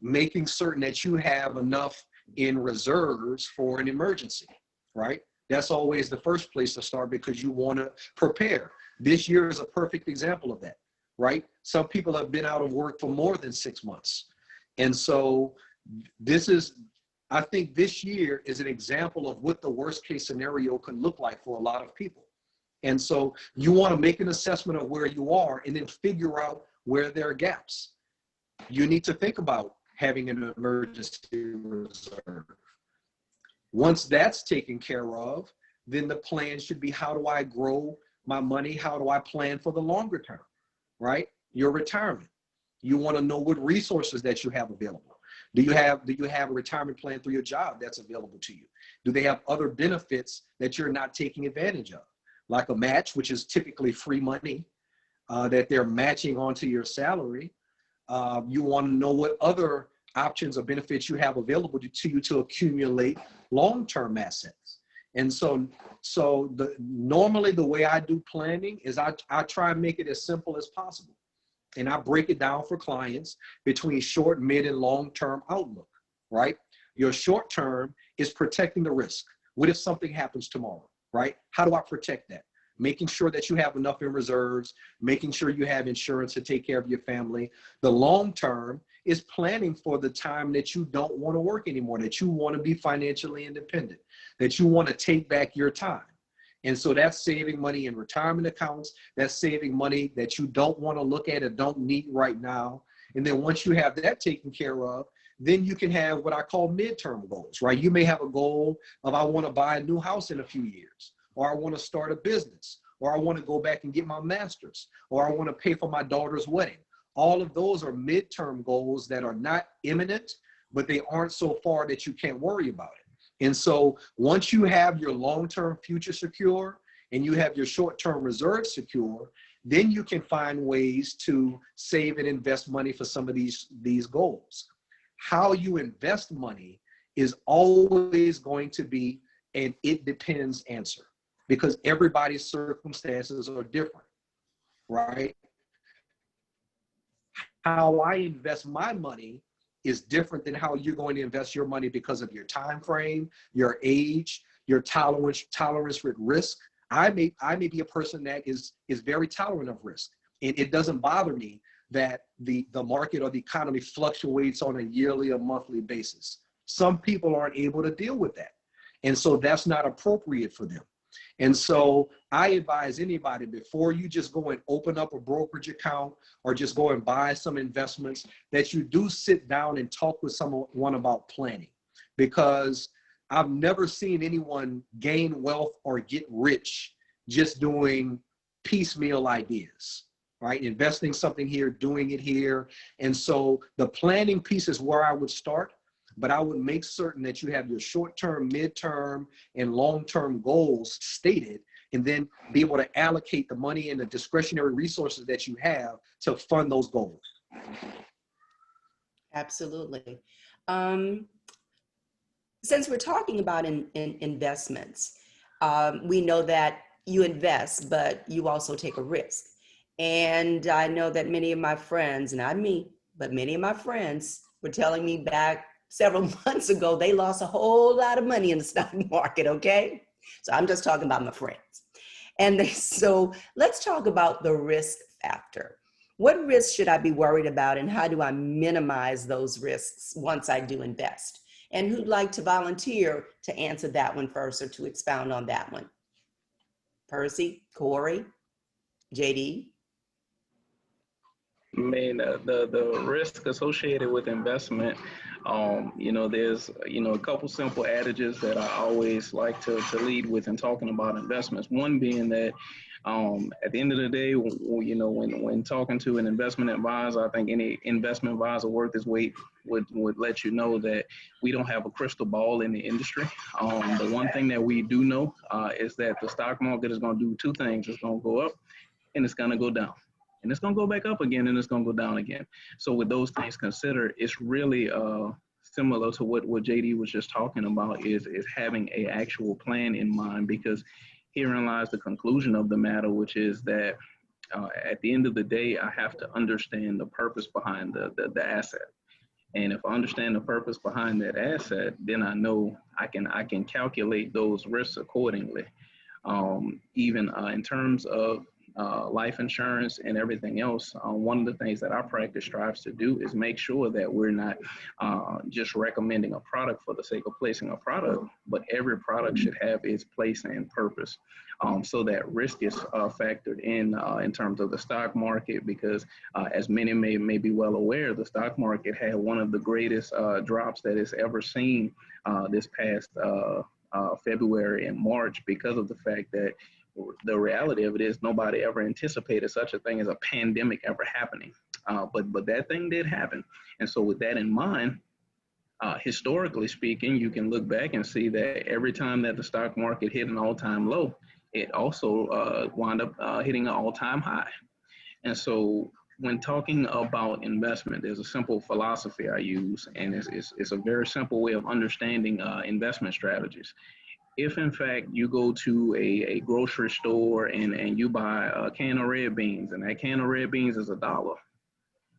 making certain that you have enough in reserves for an emergency, right? That's always the first place to start, because you want to prepare. This year is a perfect example of that, right? Some people have been out of work for more than 6 months. And so I think this year is an example of what the worst case scenario could look like for a lot of people. And so you want to make an assessment of where you are and then figure out where there are gaps. You need to think about having an emergency reserve. Once that's taken care of, then the plan should be, how do I grow my money? How do I plan for the longer term, right? Your retirement. You want to know what resources that you have available. Do you have a retirement plan through your job that's available to you? Do they have other benefits that you're not taking advantage of? Like a match, which is typically free money that they're matching onto your salary. You want to know what other options or benefits you have available to you to accumulate long-term assets. And so normally the way I do planning is I try and make it as simple as possible. And I break it down for clients between short, mid, and long-term outlook, right? Your short term is protecting the risk. What if something happens tomorrow, right? How do I protect that? Making sure that you have enough in reserves, making sure you have insurance to take care of your family. The long term is planning for the time that you don't want to work anymore, that you want to be financially independent, that you want to take back your time. And so that's saving money in retirement accounts. That's saving money that you don't want to look at or don't need right now. And then once you have that taken care of, then you can have what I call midterm goals, right? You may have a goal of, I want to buy a new house in a few years, or I want to start a business, or I want to go back and get my master's, or I want to pay for my daughter's wedding. All of those are midterm goals that are not imminent, but they aren't so far that you can't worry about it. And so once you have your long-term future secure and you have your short-term reserves secure, then you can find ways to save and invest money for some of these goals. How you invest money is always going to be an it depends answer, because everybody's circumstances are different, right? How I invest my money is different than how you're going to invest your money because of your time frame, your age, your tolerance with risk. I may be a person that is very tolerant of risk, and it doesn't bother me that the market or the economy fluctuates on a yearly or monthly basis. Some people aren't able to deal with that, and so that's not appropriate for them. And so I advise anybody, before you just go and open up a brokerage account or just go and buy some investments, that you do sit down and talk with someone about planning, because I've never seen anyone gain wealth or get rich just doing piecemeal ideas. right? Investing something here, doing it here. And so the planning piece is where I would start, but I would make certain that you have your short-term, mid-term, and long-term goals stated, and then be able to allocate the money and the discretionary resources that you have to fund those goals. Absolutely. Since we're talking about investments, we know that you invest, but you also take a risk. And I know that many of my friends, not me, but many of my friends were telling me back several months ago, they lost a whole lot of money in the stock market, okay? So I'm just talking about my friends. And so let's talk about the risk factor. What risks should I be worried about, and how do I minimize those risks once I do invest? And who'd like to volunteer to answer that one first, or to expound on that one? Percy, Corey, JD? I mean, the risk associated with investment, there's, a couple simple adages that I always like to lead with in talking about investments. One being that at the end of the day, when talking to an investment advisor, I think any investment advisor worth his weight would let you know that we don't have a crystal ball in the industry. The one thing that we do know is that the stock market is going to do two things. It's going to go up and it's going to go down. And it's going to go back up again, and it's going to go down again. So with those things considered, it's really similar to what JD was just talking about, is having an actual plan in mind, because herein lies the conclusion of the matter, which is that at the end of the day, I have to understand the purpose behind the asset. And if I understand the purpose behind that asset, then I know I can calculate those risks accordingly. Even in terms of life insurance and everything else, one of the things that our practice strives to do is make sure that we're not just recommending a product for the sake of placing a product, but every product should have its place and purpose, so that risk is factored in terms of the stock market, because as many may be well aware, the stock market had one of the greatest drops that it's ever seen this past February and March, because of the fact that the reality of it is nobody ever anticipated such a thing as a pandemic ever happening. But that thing did happen. And so with that in mind, historically speaking, you can look back and see that every time that the stock market hit an all-time low, it also wound up hitting an all-time high. And so when talking about investment, there's a simple philosophy I use, and it's a very simple way of understanding investment strategies. If in fact you go to a grocery store and you buy a can of red beans, and that can of red beans is $1,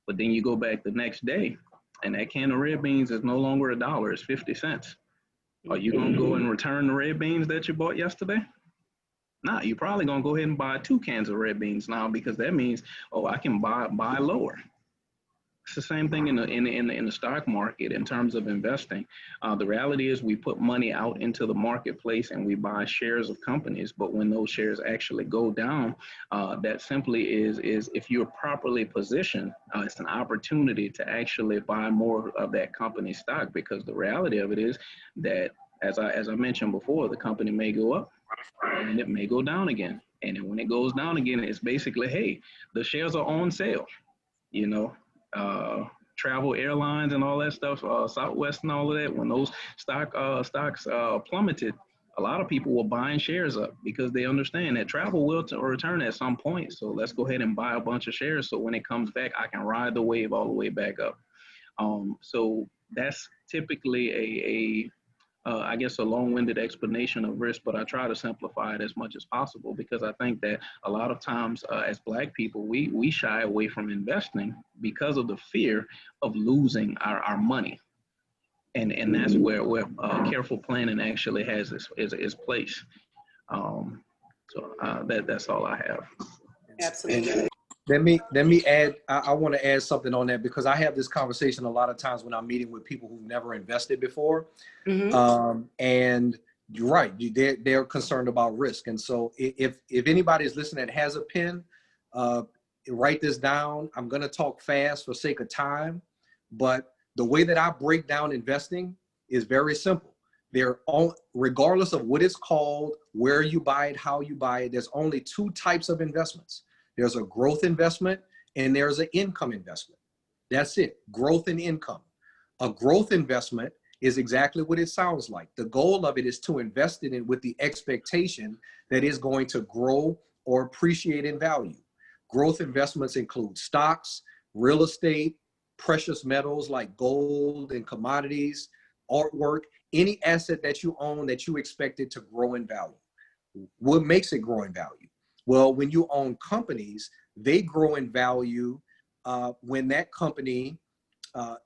but then you go back the next day and that can of red beans is no longer $1, it's 50 cents. Are you gonna go and return the red beans that you bought yesterday? Nah, you're probably gonna go ahead and buy 2 cans of red beans now, because that means, oh, I can buy lower. It's the same thing in the stock market in terms of investing. The reality is we put money out into the marketplace and we buy shares of companies, but when those shares actually go down, that simply is if you're properly positioned, it's an opportunity to actually buy more of that company's stock, because the reality of it is that, as I mentioned before, the company may go up and it may go down again. And then when it goes down again, it's basically, hey, the shares are on sale, travel, airlines, and all that stuff, Southwest and all of that. When those stocks plummeted, a lot of people were buying shares up because they understand that travel will return at some point. So let's go ahead and buy a bunch of shares, so when it comes back, I can ride the wave all the way back up. So that's typically I guess a long-winded explanation of risk, but I try to simplify it as much as possible, because I think that a lot of times as Black people, we shy away from investing because of the fear of losing our money. And that's where careful planning actually has its place. So that's all I have. Absolutely. Let me add, I want to add something on that, because I have this conversation a lot of times when I'm meeting with people who've never invested before. Mm-hmm. And you're right, they're concerned about risk. And so if anybody is listening that has a pen, write this down. I'm going to talk fast for sake of time, but the way that I break down investing is very simple. Regardless of what it's called, where you buy it, how you buy it, there's only 2 types of investments. There's a growth investment and there's an income investment. That's it, growth and income. A growth investment is exactly what it sounds like. The goal of it is to invest in it with the expectation that it's going to grow or appreciate in value. Growth investments include stocks, real estate, precious metals like gold and commodities, artwork, any asset that you own that you expect it to grow in value. What makes it grow in value? Well, when you own companies, they grow in value when that company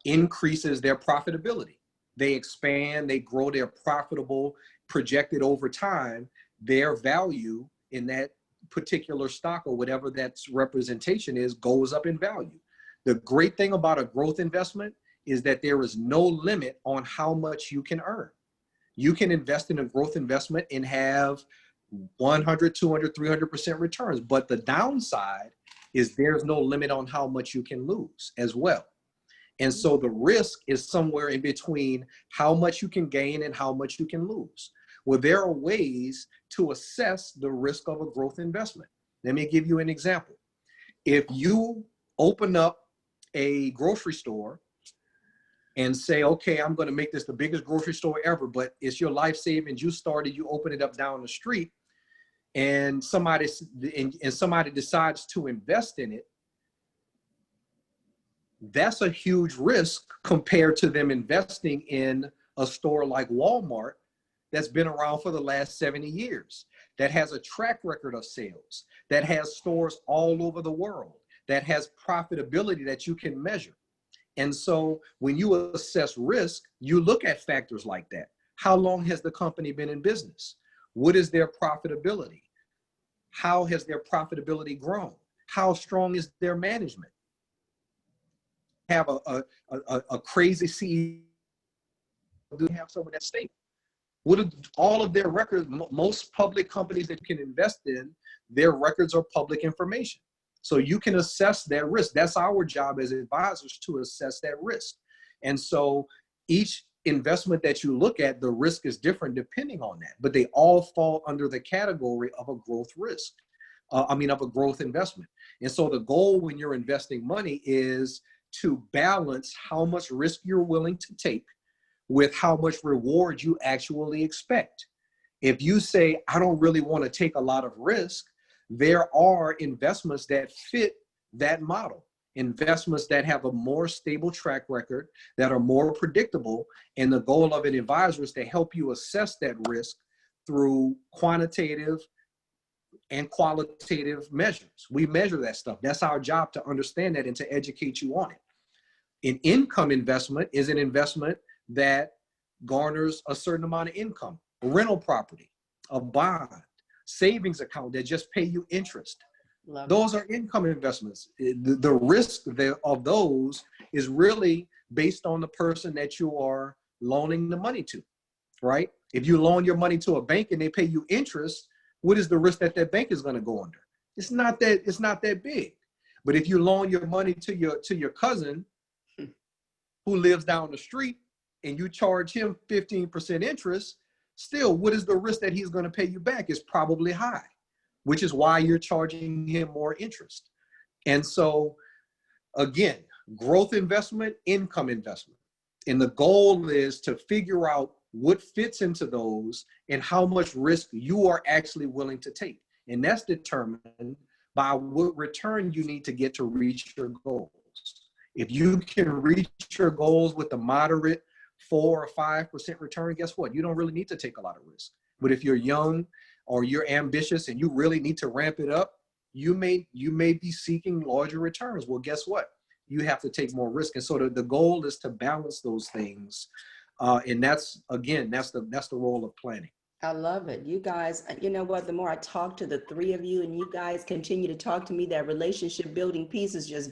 increases their profitability. They expand, they grow, they're profitable, projected over time, their value in that particular stock or whatever that representation is goes up in value. The great thing about a growth investment is that there is no limit on how much you can earn. You can invest in a growth investment and have 100, 200, 300% returns. But the downside is there's no limit on how much you can lose as well. And so the risk is somewhere in between how much you can gain and how much you can lose. Well, there are ways to assess the risk of a growth investment. Let me give you an example. If you open up a grocery store and say, okay, I'm going to make this the biggest grocery store ever, but it's your life savings. You started, you open it up down the street, and somebody decides to invest in it. That's a huge risk compared to them investing in a store like Walmart that's been around for the last 70 years, that has a track record of sales, that has stores all over the world, that has profitability that you can measure. And so when you assess risk, you look at factors like that. How long has the company been in business? What is their profitability? How has their profitability grown? How strong is their management? Have a crazy CEO? Do they have some of that stake? What are all of their records? Most public companies that you can invest in, their records are public information. So you can assess that risk. That's our job as advisors, to assess that risk. And so each investment that you look at, the risk is different depending on that, but they all fall under the category of a growth risk. Of a growth investment. And so the goal when you're investing money is to balance how much risk you're willing to take with how much reward you actually expect. If you say, I don't really want to take a lot of risk, there are investments that fit that model. Investments that have a more stable track record, that are more predictable. And the goal of an advisor is to help you assess that risk through quantitative and qualitative measures. We measure that stuff. That's our job, to understand that and to educate you on it. An income investment is an investment that garners a certain amount of income, a rental property, a bond, savings account that just pay you interest. Those are income investments. The risk of those is really based on the person that you are loaning the money to, right? If you loan your money to a bank and they pay you interest, what is the risk that that bank is going to go under? It's not that big. But if you loan your money to your cousin who lives down the street and you charge him 15% interest, still, what is the risk that he's going to pay you back? Is probably high, which is why you're charging him more interest. And so, again, growth investment, income investment. And the goal is to figure out what fits into those and how much risk you are actually willing to take. And that's determined by what return you need to get to reach your goals. If you can reach your goals with a moderate 4 or 5% return, guess what? You don't really need to take a lot of risk. But if you're young or you're ambitious and you really need to ramp it up, you may be seeking larger returns. Well, guess what? You have to take more risk. And so the goal is to balance those things. And that's the role of planning. I love it. You guys, you know what, the more I talk to the three of you and you guys continue to talk to me, that relationship building piece is just,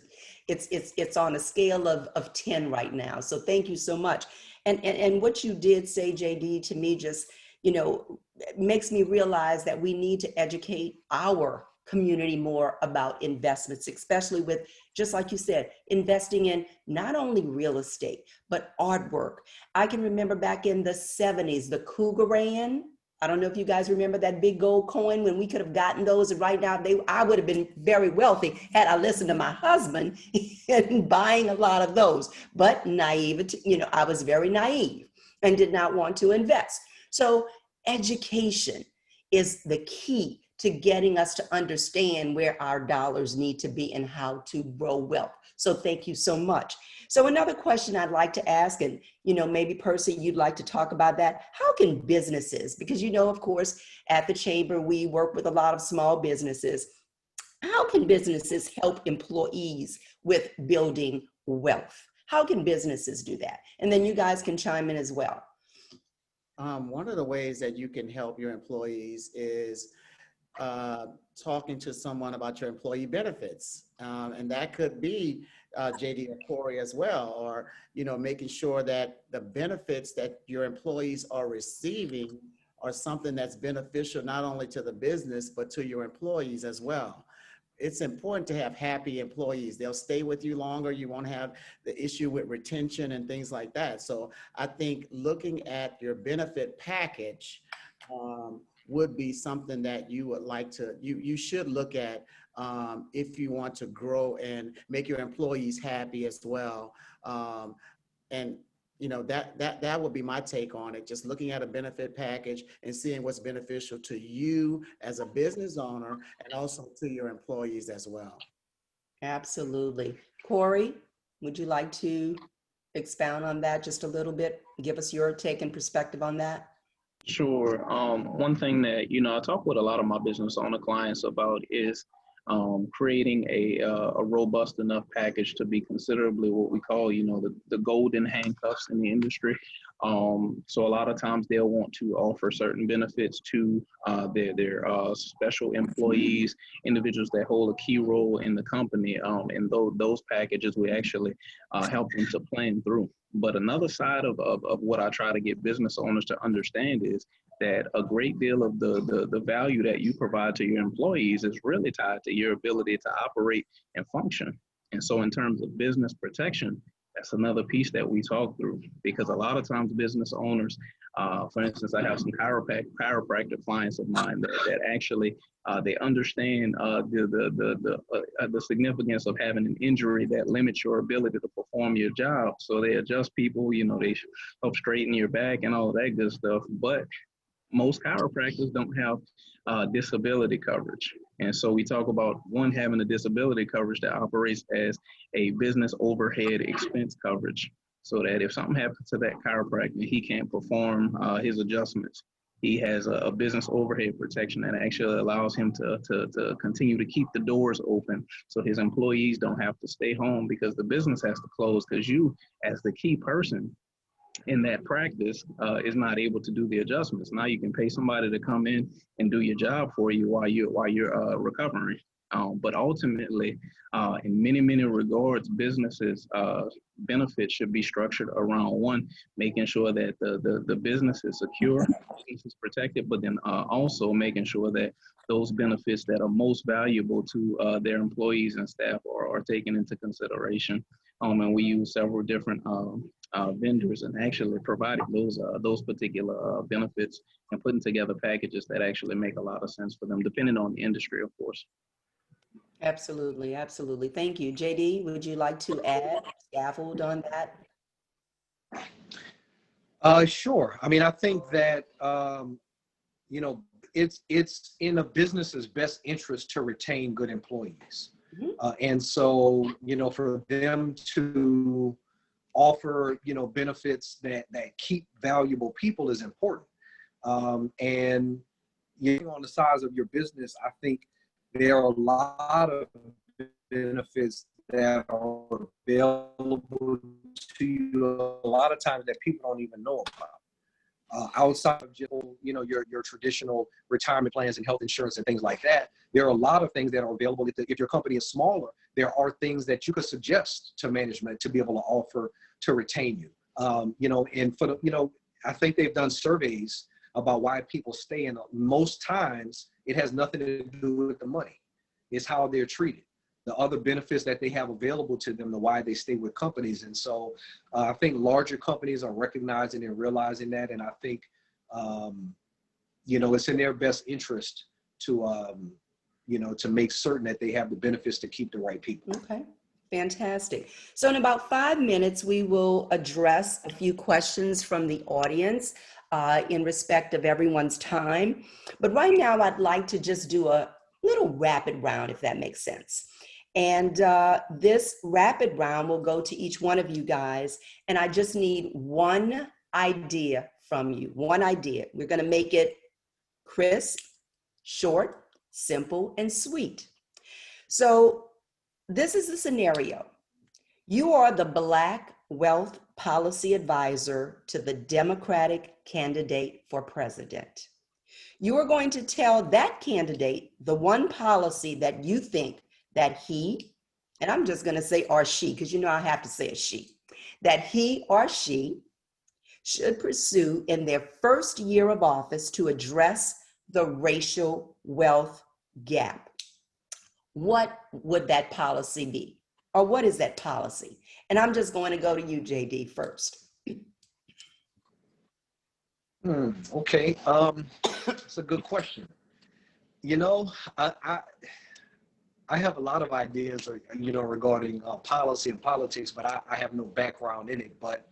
it's on a scale of 10 right now. So thank you so much. And what you did say, JD, to me just, makes me realize that we need to educate our community more about investments, especially with, just like you said, investing in not only real estate, but artwork. I can remember back in the 70s, the Krugerrand I don't know if you guys remember that big gold coin when we could have gotten those, and right now I would have been very wealthy had I listened to my husband in buying a lot of those. But naivety, I was very naive and did not want to invest. So education is the key to getting us to understand where our dollars need to be and how to grow wealth. So thank you so much. So another question I'd like to ask, and maybe Percy, you'd like to talk about that. How can businesses, because of course, at the Chamber, we work with a lot of small businesses. How can businesses help employees with building wealth? How can businesses do that? And then you guys can chime in as well. One of the ways that you can help your employees is talking to someone about your employee benefits. And that could be JD or Corey as well, or, making sure that the benefits that your employees are receiving are something that's beneficial not only to the business, but to your employees as well. It's important to have happy employees. They'll stay with you longer. You won't have the issue with retention and things like that. So I think looking at your benefit package would be something that you would like to, you should look at if you want to grow and make your employees happy as well. And that would be my take on it, just looking at a benefit package and seeing what's beneficial to you as a business owner and also to your employees as well. Absolutely. Corey, would you like to expound on that just a little bit? Give us your take and perspective on that. Sure. One thing that, I talk with a lot of my business owner clients about is creating a robust enough package to be considerably what we call, the golden handcuffs in the industry. So a lot of times they'll want to offer certain benefits to their special employees, individuals that hold a key role in the company. And those packages we actually help them to plan through. But another side of what I try to get business owners to understand is that a great deal of the value that you provide to your employees is really tied to your ability to operate and function. And so in terms of business protection, that's another piece that we talk through, because a lot of times business owners, for instance, I have some chiropractic clients of mine that actually they understand the significance of having an injury that limits your ability to perform your job. So they adjust people, they help straighten your back and all that good stuff. But most chiropractors don't have disability coverage. And so we talk about one having a disability coverage that operates as a business overhead expense coverage, so that if something happens to that chiropractor, he can't perform his adjustments. He has a business overhead protection that actually allows him to continue to keep the doors open so his employees don't have to stay home because the business has to close, because you, as the key person in that practice, is not able to do the adjustments. Now you can pay somebody to come in and do your job for you while you're recovering. But ultimately, in many regards, businesses' benefits should be structured around one, making sure that the business is secure, business is protected, but then also making sure that those benefits that are most valuable to their employees and staff are taken into consideration. And we use several different vendors and actually providing those particular benefits and putting together packages that actually make a lot of sense for them, depending on the industry, of course. Absolutely, absolutely. Thank you. JD, would you like to add scaffold on that? Sure. I mean, I think that, it's in a business's best interest to retain good employees. Mm-hmm. And so, for them to offer, benefits that keep valuable people is important. And on the size of your business, I think there are a lot of benefits that are available to you a lot of times that people don't even know about. Outside of just, your traditional retirement plans and health insurance and things like that, there are a lot of things that are available. If your company is smaller, there are things that you could suggest to management to be able to offer to retain you. And for I think they've done surveys about why people stay, and most times it has nothing to do with the money. It's how they're treated, the other benefits that they have available to them, the why they stay with companies. And so I think larger companies are recognizing and realizing that. And I think you know, it's in their best interest to, you know, to make certain that they have the benefits to keep the right people. Okay, fantastic. So in about 5 minutes, we will address a few questions from the audience in respect of everyone's time. But right now, I'd like to just do a little rapid round, if that makes sense. And this rapid round will go to each one of you guys. And I just need one idea from you, one idea. We're going to make it crisp, short, simple, and sweet. So this is the scenario. You are the Black Wealth Policy Advisor to the Democratic candidate for president. You are going to tell that candidate the one policy that you think that he, and I'm just going to say or she, because you know I have to say a she, that he or she should pursue in their first year of office to address the racial wealth gap. What would that policy be? Or what is that policy? And I'm just going to go to you, JD, first. Okay, it's a good question. You know, I have a lot of ideas, you know, regarding policy and politics, but I have no background in it. But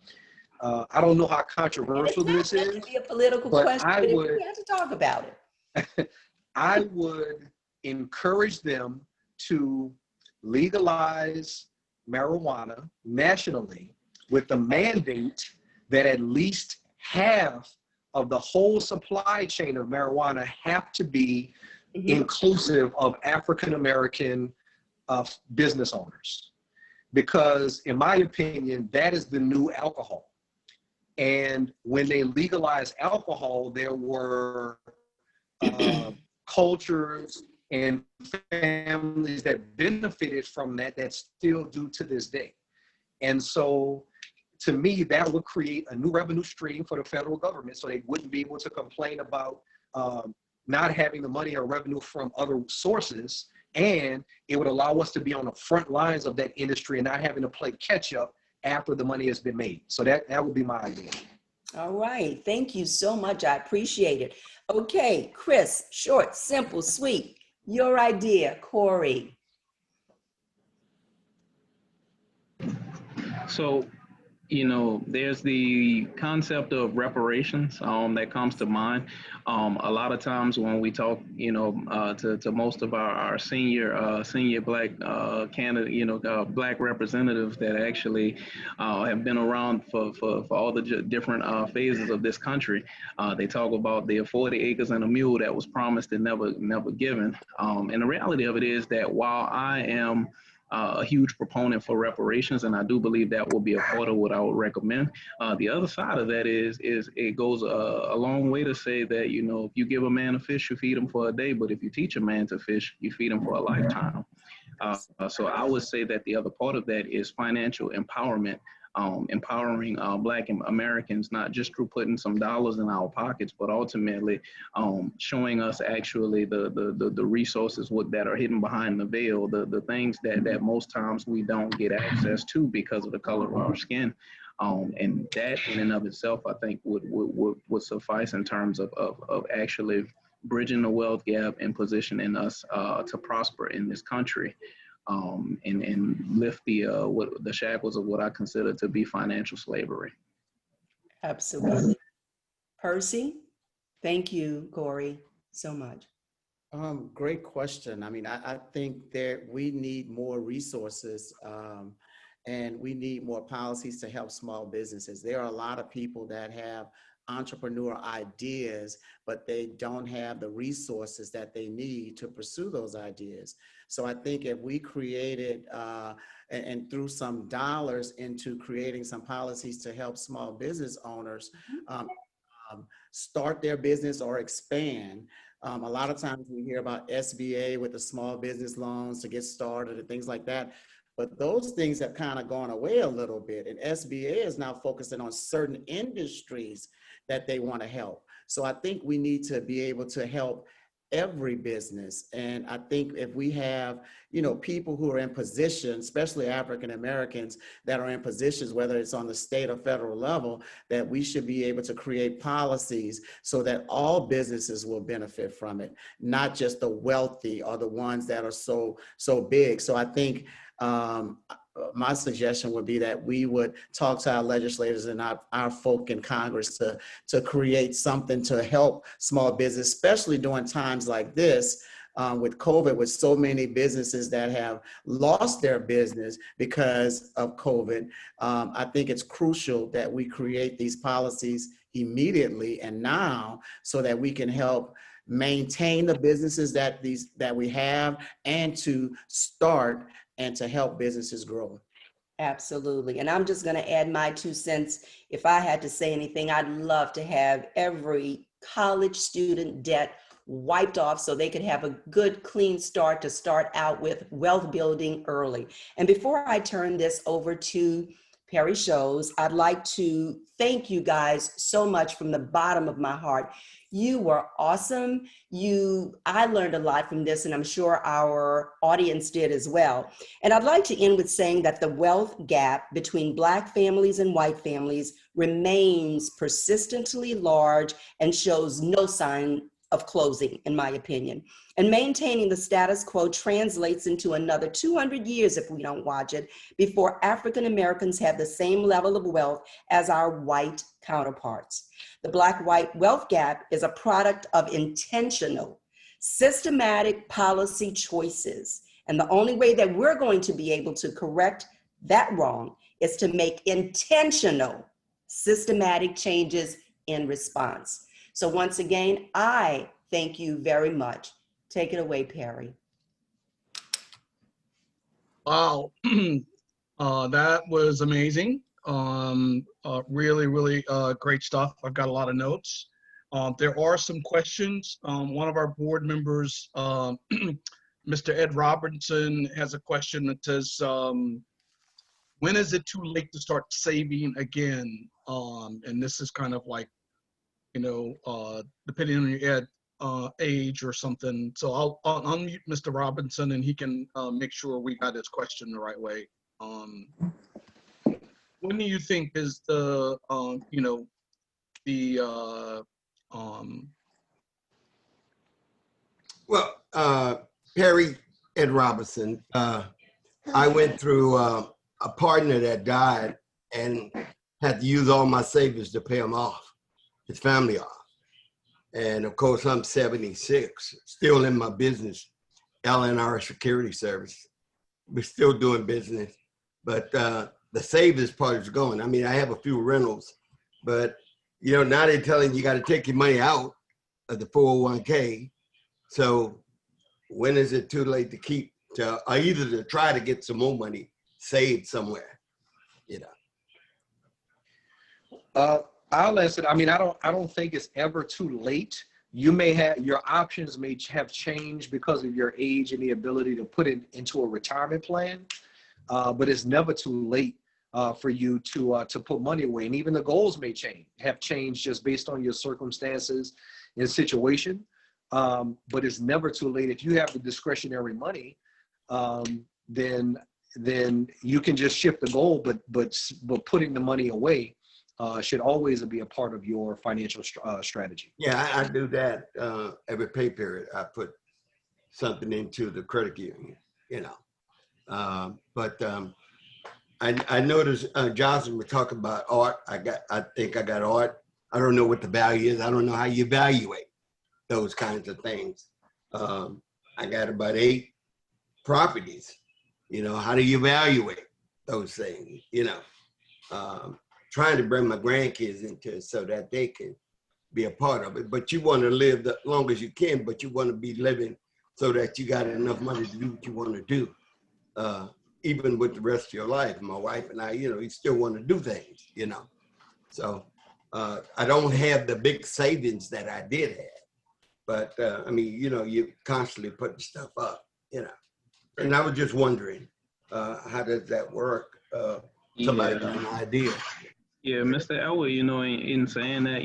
I don't know how controversial this is. It be a political but question, I but would, we have to talk about it. I would encourage them to legalize marijuana nationally with the mandate that at least half of the whole supply chain of marijuana have to be inclusive of African-American business owners. Because in my opinion, that is the new alcohol. And when they legalized alcohol, there were cultures and families that benefited from that still do to this day. And so to me, that would create a new revenue stream for the federal government, so they wouldn't be able to complain about not having the money or revenue from other sources. And it would allow us to be on the front lines of that industry and not having to play catch up after the money has been made. So that would be my idea. All right, thank you so much. I appreciate it. Okay, Chris, short, simple, sweet. Your idea, Corey. So, you know, there's the concept of reparations that comes to mind. A lot of times when we talk, you know, to most of our senior Black candidate, you know, Black representatives that actually have been around for all the different phases of this country, they talk about the 40 acres and a mule that was promised and never given. And the reality of it is that while I am a huge proponent for reparations, and I do believe that will be a part of what I would recommend. The other side of that is it goes a long way to say that, you know, if you give a man a fish, you feed him for a day, but if you teach a man to fish, you feed him for a lifetime. So I would say that the other part of that is financial empowerment, empowering Black Americans, not just through putting some dollars in our pockets, but ultimately showing us actually the resources that are hidden behind the veil, the things that most times we don't get access to because of the color of our skin. And that in and of itself, I think would suffice in terms of actually bridging the wealth gap and positioning us to prosper in this country. And lift the shackles of what I consider to be financial slavery. Absolutely. Percy, thank you, Corey, so much. Great question. I mean, I think that we need more resources and we need more policies to help small businesses. There are a lot of people that have entrepreneur ideas, but they don't have the resources that they need to pursue those ideas. So I think if we created and threw some dollars into creating some policies to help small business owners start their business or expand. A lot of times we hear about SBA with the small business loans to get started and things like that. But those things have kind of gone away a little bit. And SBA is now focusing on certain industries that they want to help. So I think we need to be able to help every business. And I think if we have, you know, people who are in positions, especially African Americans that are in positions, whether it's on the state or federal level, that we should be able to create policies so that all businesses will benefit from it, not just the wealthy or the ones that are so big. So I think my suggestion would be that we would talk to our legislators and our folk in Congress to create something to help small business, especially during times like this, with COVID, with so many businesses that have lost their business because of COVID. I think it's crucial that we create these policies immediately and now so that we can help maintain the businesses that we have and to start and to help businesses grow. Absolutely. And I'm just going to add my 2 cents. If I had to say anything, I'd love to have every college student debt wiped off so they could have a good, clean start to start out with wealth building early. And before I turn this over to Perry Shows, I'd like to thank you guys so much from the bottom of my heart. You were awesome. I learned a lot from this, and I'm sure our audience did as well. And I'd like to end with saying that the wealth gap between Black families and white families remains persistently large and shows no sign of closing, in my opinion. And maintaining the status quo translates into another 200 years, if we don't watch it, before African Americans have the same level of wealth as our white counterparts. The Black-white wealth gap is a product of intentional, systematic policy choices. And the only way that we're going to be able to correct that wrong is to make intentional, systematic changes in response. So once again, I thank you very much. Take it away, Perry. Wow, that was amazing. Really, really great stuff. I've got a lot of notes. There are some questions. One of our board members, Mr. Ed Robinson, has a question that says, when is it too late to start saving again? And this is kind of like, you know, depending on your age or something. So I'll unmute Mr. Robinson and he can make sure we got his question the right way. When do you think is the, you know, the, Well, Perry Ed Robinson, I went through a partner that died and had to use all my savings to pay him off, his family off. And of course, I'm 76, still in my business, LNR Security Service. We're still doing business, but the savings part is going. I mean, I have a few rentals, but you know, now they're telling you got to take your money out of the 401k. So when is it too late to keep, or either to try to get some more money saved somewhere, you know? I'll answer. I mean, I don't think it's ever too late. You may have, your options may have changed because of your age and the ability to put it into a retirement plan, but it's never too late for you to put money away. And even the goals may have changed just based on your circumstances and situation. But it's never too late. If you have the discretionary money, then you can just shift the goal, but putting the money away should always be a part of your financial strategy. Yeah, I do that every pay period. I put something into the credit union, you know. But I noticed Jocelyn was talking about art. I think I got art. I don't know what the value is. I don't know how you evaluate those kinds of things. I got about 8 properties. You know, how do you evaluate those things? You know, trying to bring my grandkids into it so that they can be a part of it. But you want to live the longest you can, but you want to be living so that you got enough money to do what you want to do. Even with the rest of your life, my wife and I, you know, you still want to do things, you know. So I don't have the big savings that I did have. But I mean, you know, you constantly putting stuff up, you know. And I was just wondering, how does that work? Somebody got an idea. Yeah, Mr. Elway, in saying that,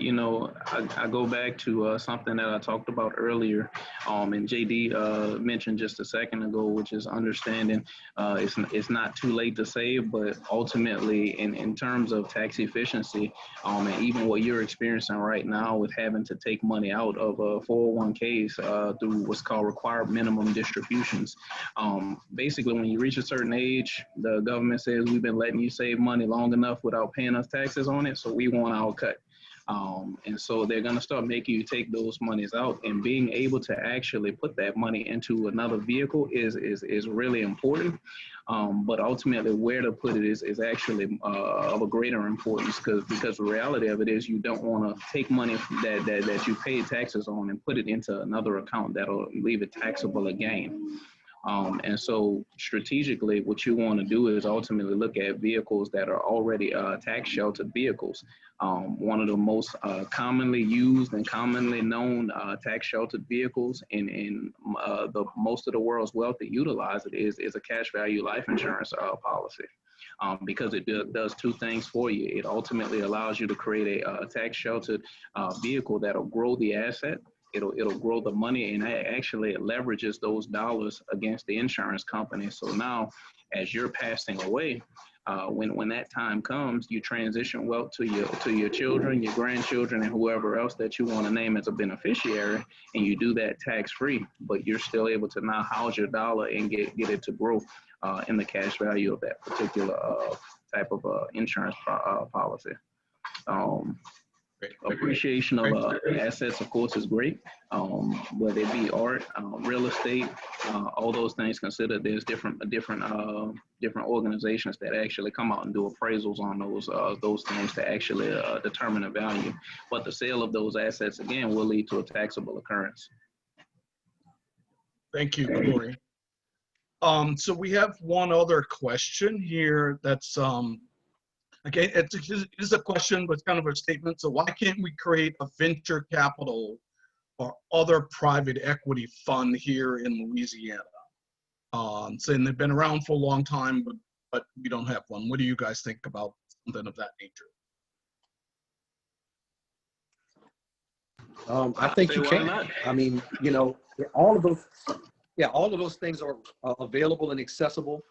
I go back to something that I talked about earlier, and JD mentioned just a second ago, which is understanding it's not too late to save, but ultimately in terms of tax efficiency, and even what you're experiencing right now with having to take money out of 401ks through what's called required minimum distributions. Basically, when you reach a certain age, the government says we've been letting you save money long enough without paying us taxes on it, so we want our cut. And so they're going to start making you take those monies out, and being able to actually put that money into another vehicle is really important. But ultimately, where to put it is actually of a greater importance, because the reality of it is you don't want to take money that you paid taxes on and put it into another account that'll leave it taxable again. And so strategically, what you want to do is ultimately look at vehicles that are already tax sheltered vehicles. One of the most commonly used and commonly known tax sheltered vehicles in the most of the world's wealth that utilize it is a cash value life insurance policy. Because it does two things for you. It ultimately allows you to create a tax sheltered vehicle that'll grow the asset. It'll grow the money, and actually it leverages those dollars against the insurance company. So now, as you're passing away, when that time comes, you transition wealth to your children, your grandchildren, and whoever else that you want to name as a beneficiary, and you do that tax free. But you're still able to now house your dollar and get it to grow in the cash value of that particular type of insurance policy. Appreciation of assets, of course, is great. Whether it be art, real estate, all those things considered, there's different organizations that actually come out and do appraisals on those things to actually determine the value. But the sale of those assets, again, will lead to a taxable occurrence. Thank you, Corey. So we have one other question here that's okay, it is a question, but it's kind of a statement. So why can't we create a venture capital or other private equity fund here in Louisiana? Saying they've been around for a long time, but we don't have one. What do you guys think about something of that nature? I think you can. I mean, all of those things are available and accessible.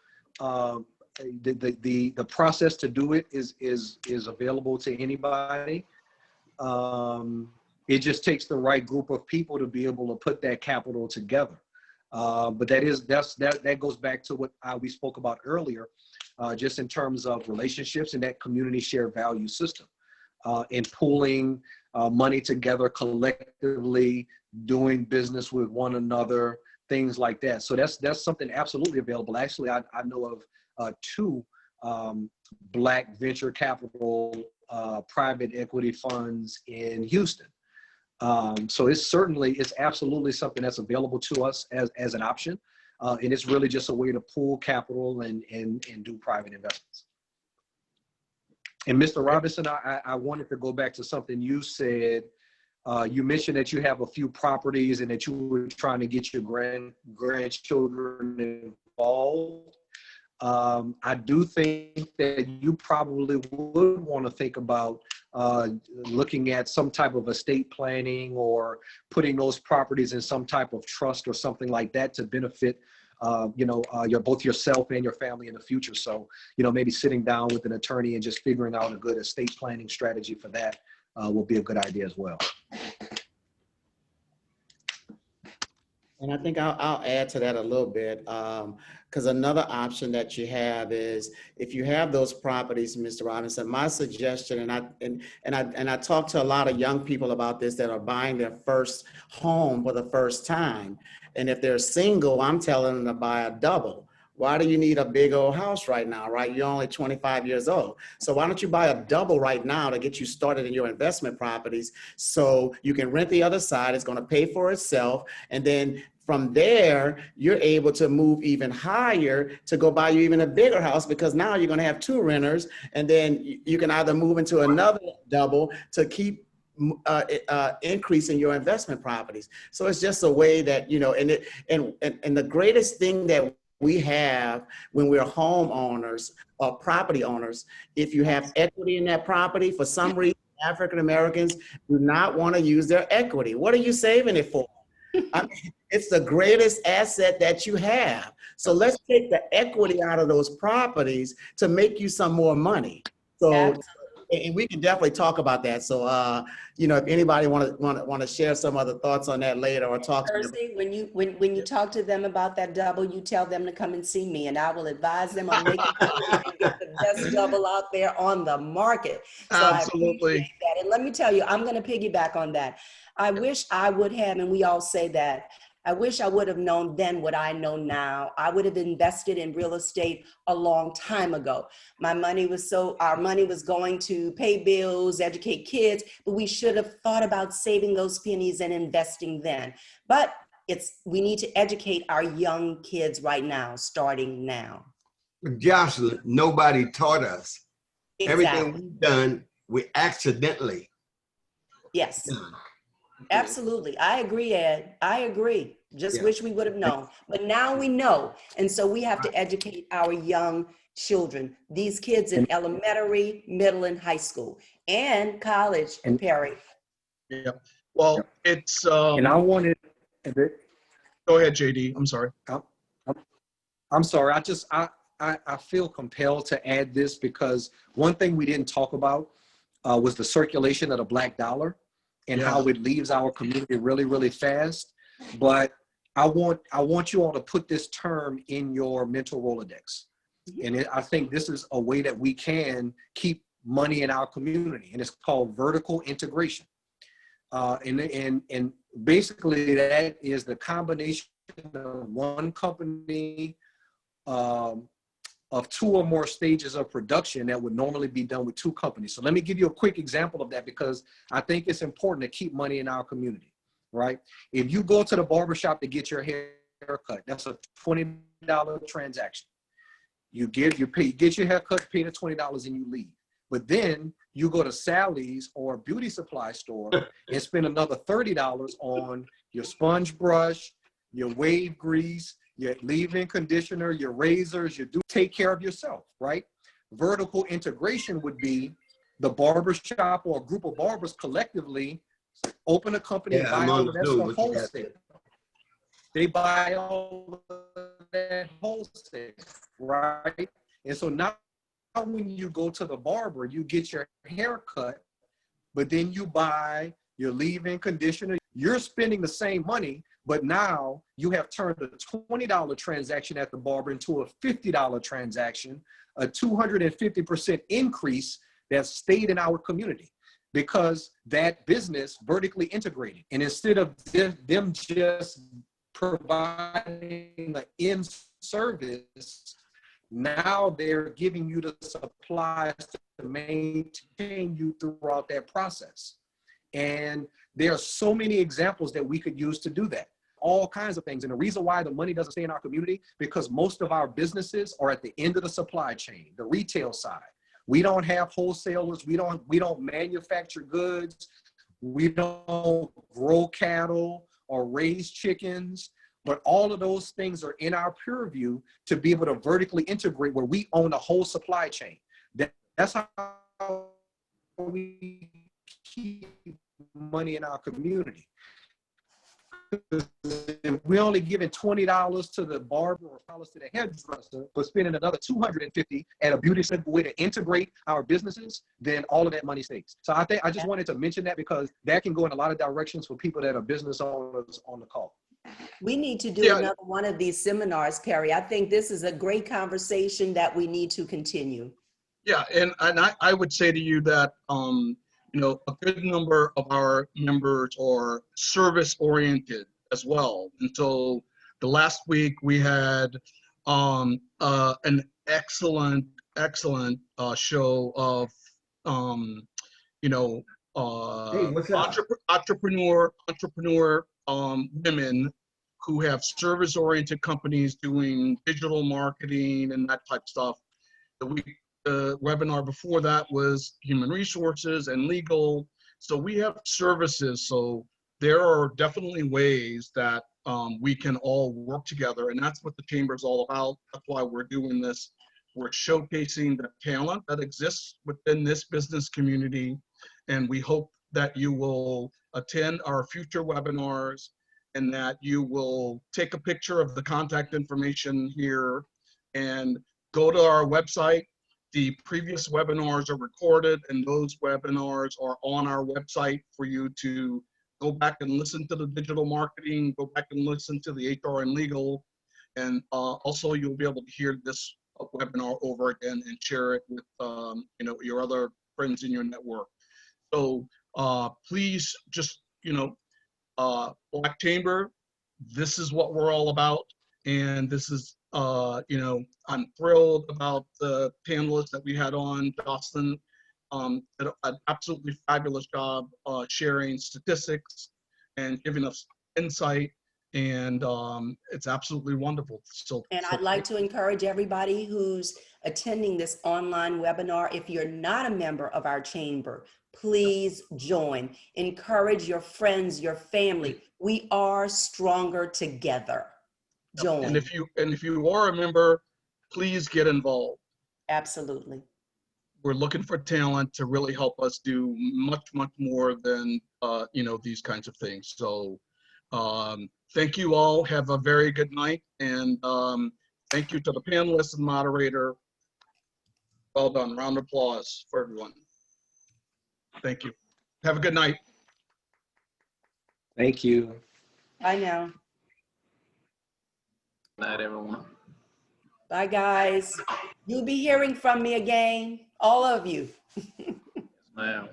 The process to do it is available to anybody. It just takes the right group of people to be able to put that capital together. But that goes back to what we spoke about earlier, just in terms of relationships and that community share value system, and pooling money together collectively, doing business with one another, things like that. So that's something absolutely available. Actually, I know of two Black venture capital private equity funds in Houston. So it's absolutely something that's available to us as an option. And it's really just a way to pool capital and do private investments. And Mr. Robinson, I wanted to go back to something you said. You mentioned that you have a few properties and that you were trying to get your grandchildren involved. I do think that you probably would want to think about looking at some type of estate planning or putting those properties in some type of trust or something like that to benefit both yourself and your family in the future. So, maybe sitting down with an attorney and just figuring out a good estate planning strategy for that will be a good idea as well. And I think I'll add to that a little bit, because another option that you have is if you have those properties, Mr. Robinson, my suggestion, and I talk to a lot of young people about this that are buying their first home for the first time. And if they're single, I'm telling them to buy a double. Why do you need a big old house right now, right? You're only 25 years old. So why don't you buy a double right now to get you started in your investment properties so you can rent the other side. It's going to pay for itself. And then from there, you're able to move even higher to go buy you even a bigger house, because now you're going to have two renters. And then you can either move into another double to keep increasing your investment properties. So it's just a way that, and the greatest thing that we have when we're homeowners or property owners. If you have equity in that property, for some reason, African Americans do not want to use their equity. What are you saving it for? I mean, it's the greatest asset that you have. So let's take the equity out of those properties to make you some more money. So, and we can definitely talk about that. So, you know, if anybody want to share some other thoughts on that later or talk to them. Percy, when you talk to them about that double, you tell them to come and see me, and I will advise them on making sure we can get the best double out there on the market. So Absolutely. I appreciate that. And let me tell you, I'm going to piggyback on that. I wish I would have, and we all say that, I wish I would have known then what I know now. I would have invested in real estate a long time ago. Our money was going to pay bills, educate kids, but we should have thought about saving those pennies and investing then. But we need to educate our young kids right now, starting now. Jocelyn, nobody taught us. Exactly. Everything we've done, we accidentally. Yes. Absolutely. I agree, Ed. I agree. Just wish we would have known. But now we know. And so we have to educate our young children, these kids in elementary, middle, and high school, and college, Perry. Yeah. Well, it's. And I wanted. Go ahead, JD. I'm sorry. I'm sorry. I feel compelled to add this because one thing we didn't talk about was the circulation of the black dollar and how it leaves our community really, really fast. But I want you all to put this term in your mental Rolodex. And I think this is a way that we can keep money in our community, and it's called vertical integration. And basically that is the combination of one company of two or more stages of production that would normally be done with two companies. So let me give you a quick example of that because I think it's important to keep money in our community, right? If you go to the barbershop to get your hair cut, that's a $20 transaction. You get your hair cut, pay the $20 and you leave. But then you go to Sally's or a beauty supply store and spend another $30 on your sponge brush, your wave grease, your leave-in conditioner, your razors, take care of yourself, right? Vertical integration would be the barbershop or a group of barbers collectively open a company and buy all of that stuff wholesale. They buy all of that wholesale, right? And so now when you go to the barber, you get your hair cut, but then you buy your leave-in conditioner. You're spending the same money, but now you have turned a $20 transaction at the barber into a $50 transaction, a 250% increase that stayed in our community because that business vertically integrated. And instead of them just providing the end service, now they're giving you the supplies to maintain you throughout that process. And there are so many examples that we could use to do that. All kinds of things. And the reason why the money doesn't stay in our community, because most of our businesses are at the end of the supply chain, the retail side. We don't have wholesalers. We don't manufacture goods. We don't grow cattle or raise chickens. But all of those things are in our purview to be able to vertically integrate where we own the whole supply chain. That's how we keep money in our community. If we're only giving $20 to the barber or $20 to the hairdresser, but spending another $250 at a beauty center way to integrate our businesses, then all of that money stays. So I just wanted to mention that because that can go in a lot of directions for people that are business owners on the call. We need to do another one of these seminars, Perry. I think this is a great conversation that we need to continue. Yeah, and I would say to you that you know, a good number of our members are service-oriented as well. And so the last week we had an excellent show of, you know, entrepreneur women who have service-oriented companies doing digital marketing and that type of stuff. The webinar before that was human resources and legal. So we have services. So there are definitely ways that we can all work together. And that's what the chamber is all about. That's why we're doing this. We're showcasing the talent that exists within this business community. And we hope that you will attend our future webinars and that you will take a picture of the contact information here and go to our website. The previous webinars are recorded and those webinars are on our website for you to go back and listen to the digital marketing, go back and listen to the HR and legal. And also you'll be able to hear this webinar over again and share it with your other friends in your network. So please just, Black Chamber, this is what we're all about. And this is, I'm thrilled about the panelists that we had on. Jocelyn did an absolutely fabulous job sharing statistics and giving us insight. And it's absolutely wonderful. And I'd like to encourage everybody who's attending this online webinar, if you're not a member of our chamber, please join. Encourage your friends, your family. We are stronger together. Join. And if you are a member, please get involved. Absolutely. We're looking for talent to really help us do much, much more than these kinds of things. So thank you all. Have a very good night. And thank you to the panelists and moderator. Well done. Round of applause for everyone. Thank you. Have a good night. Thank you. Bye now. Good night, everyone. Bye, guys. You'll be hearing from me again, all of you. Yes, ma'am.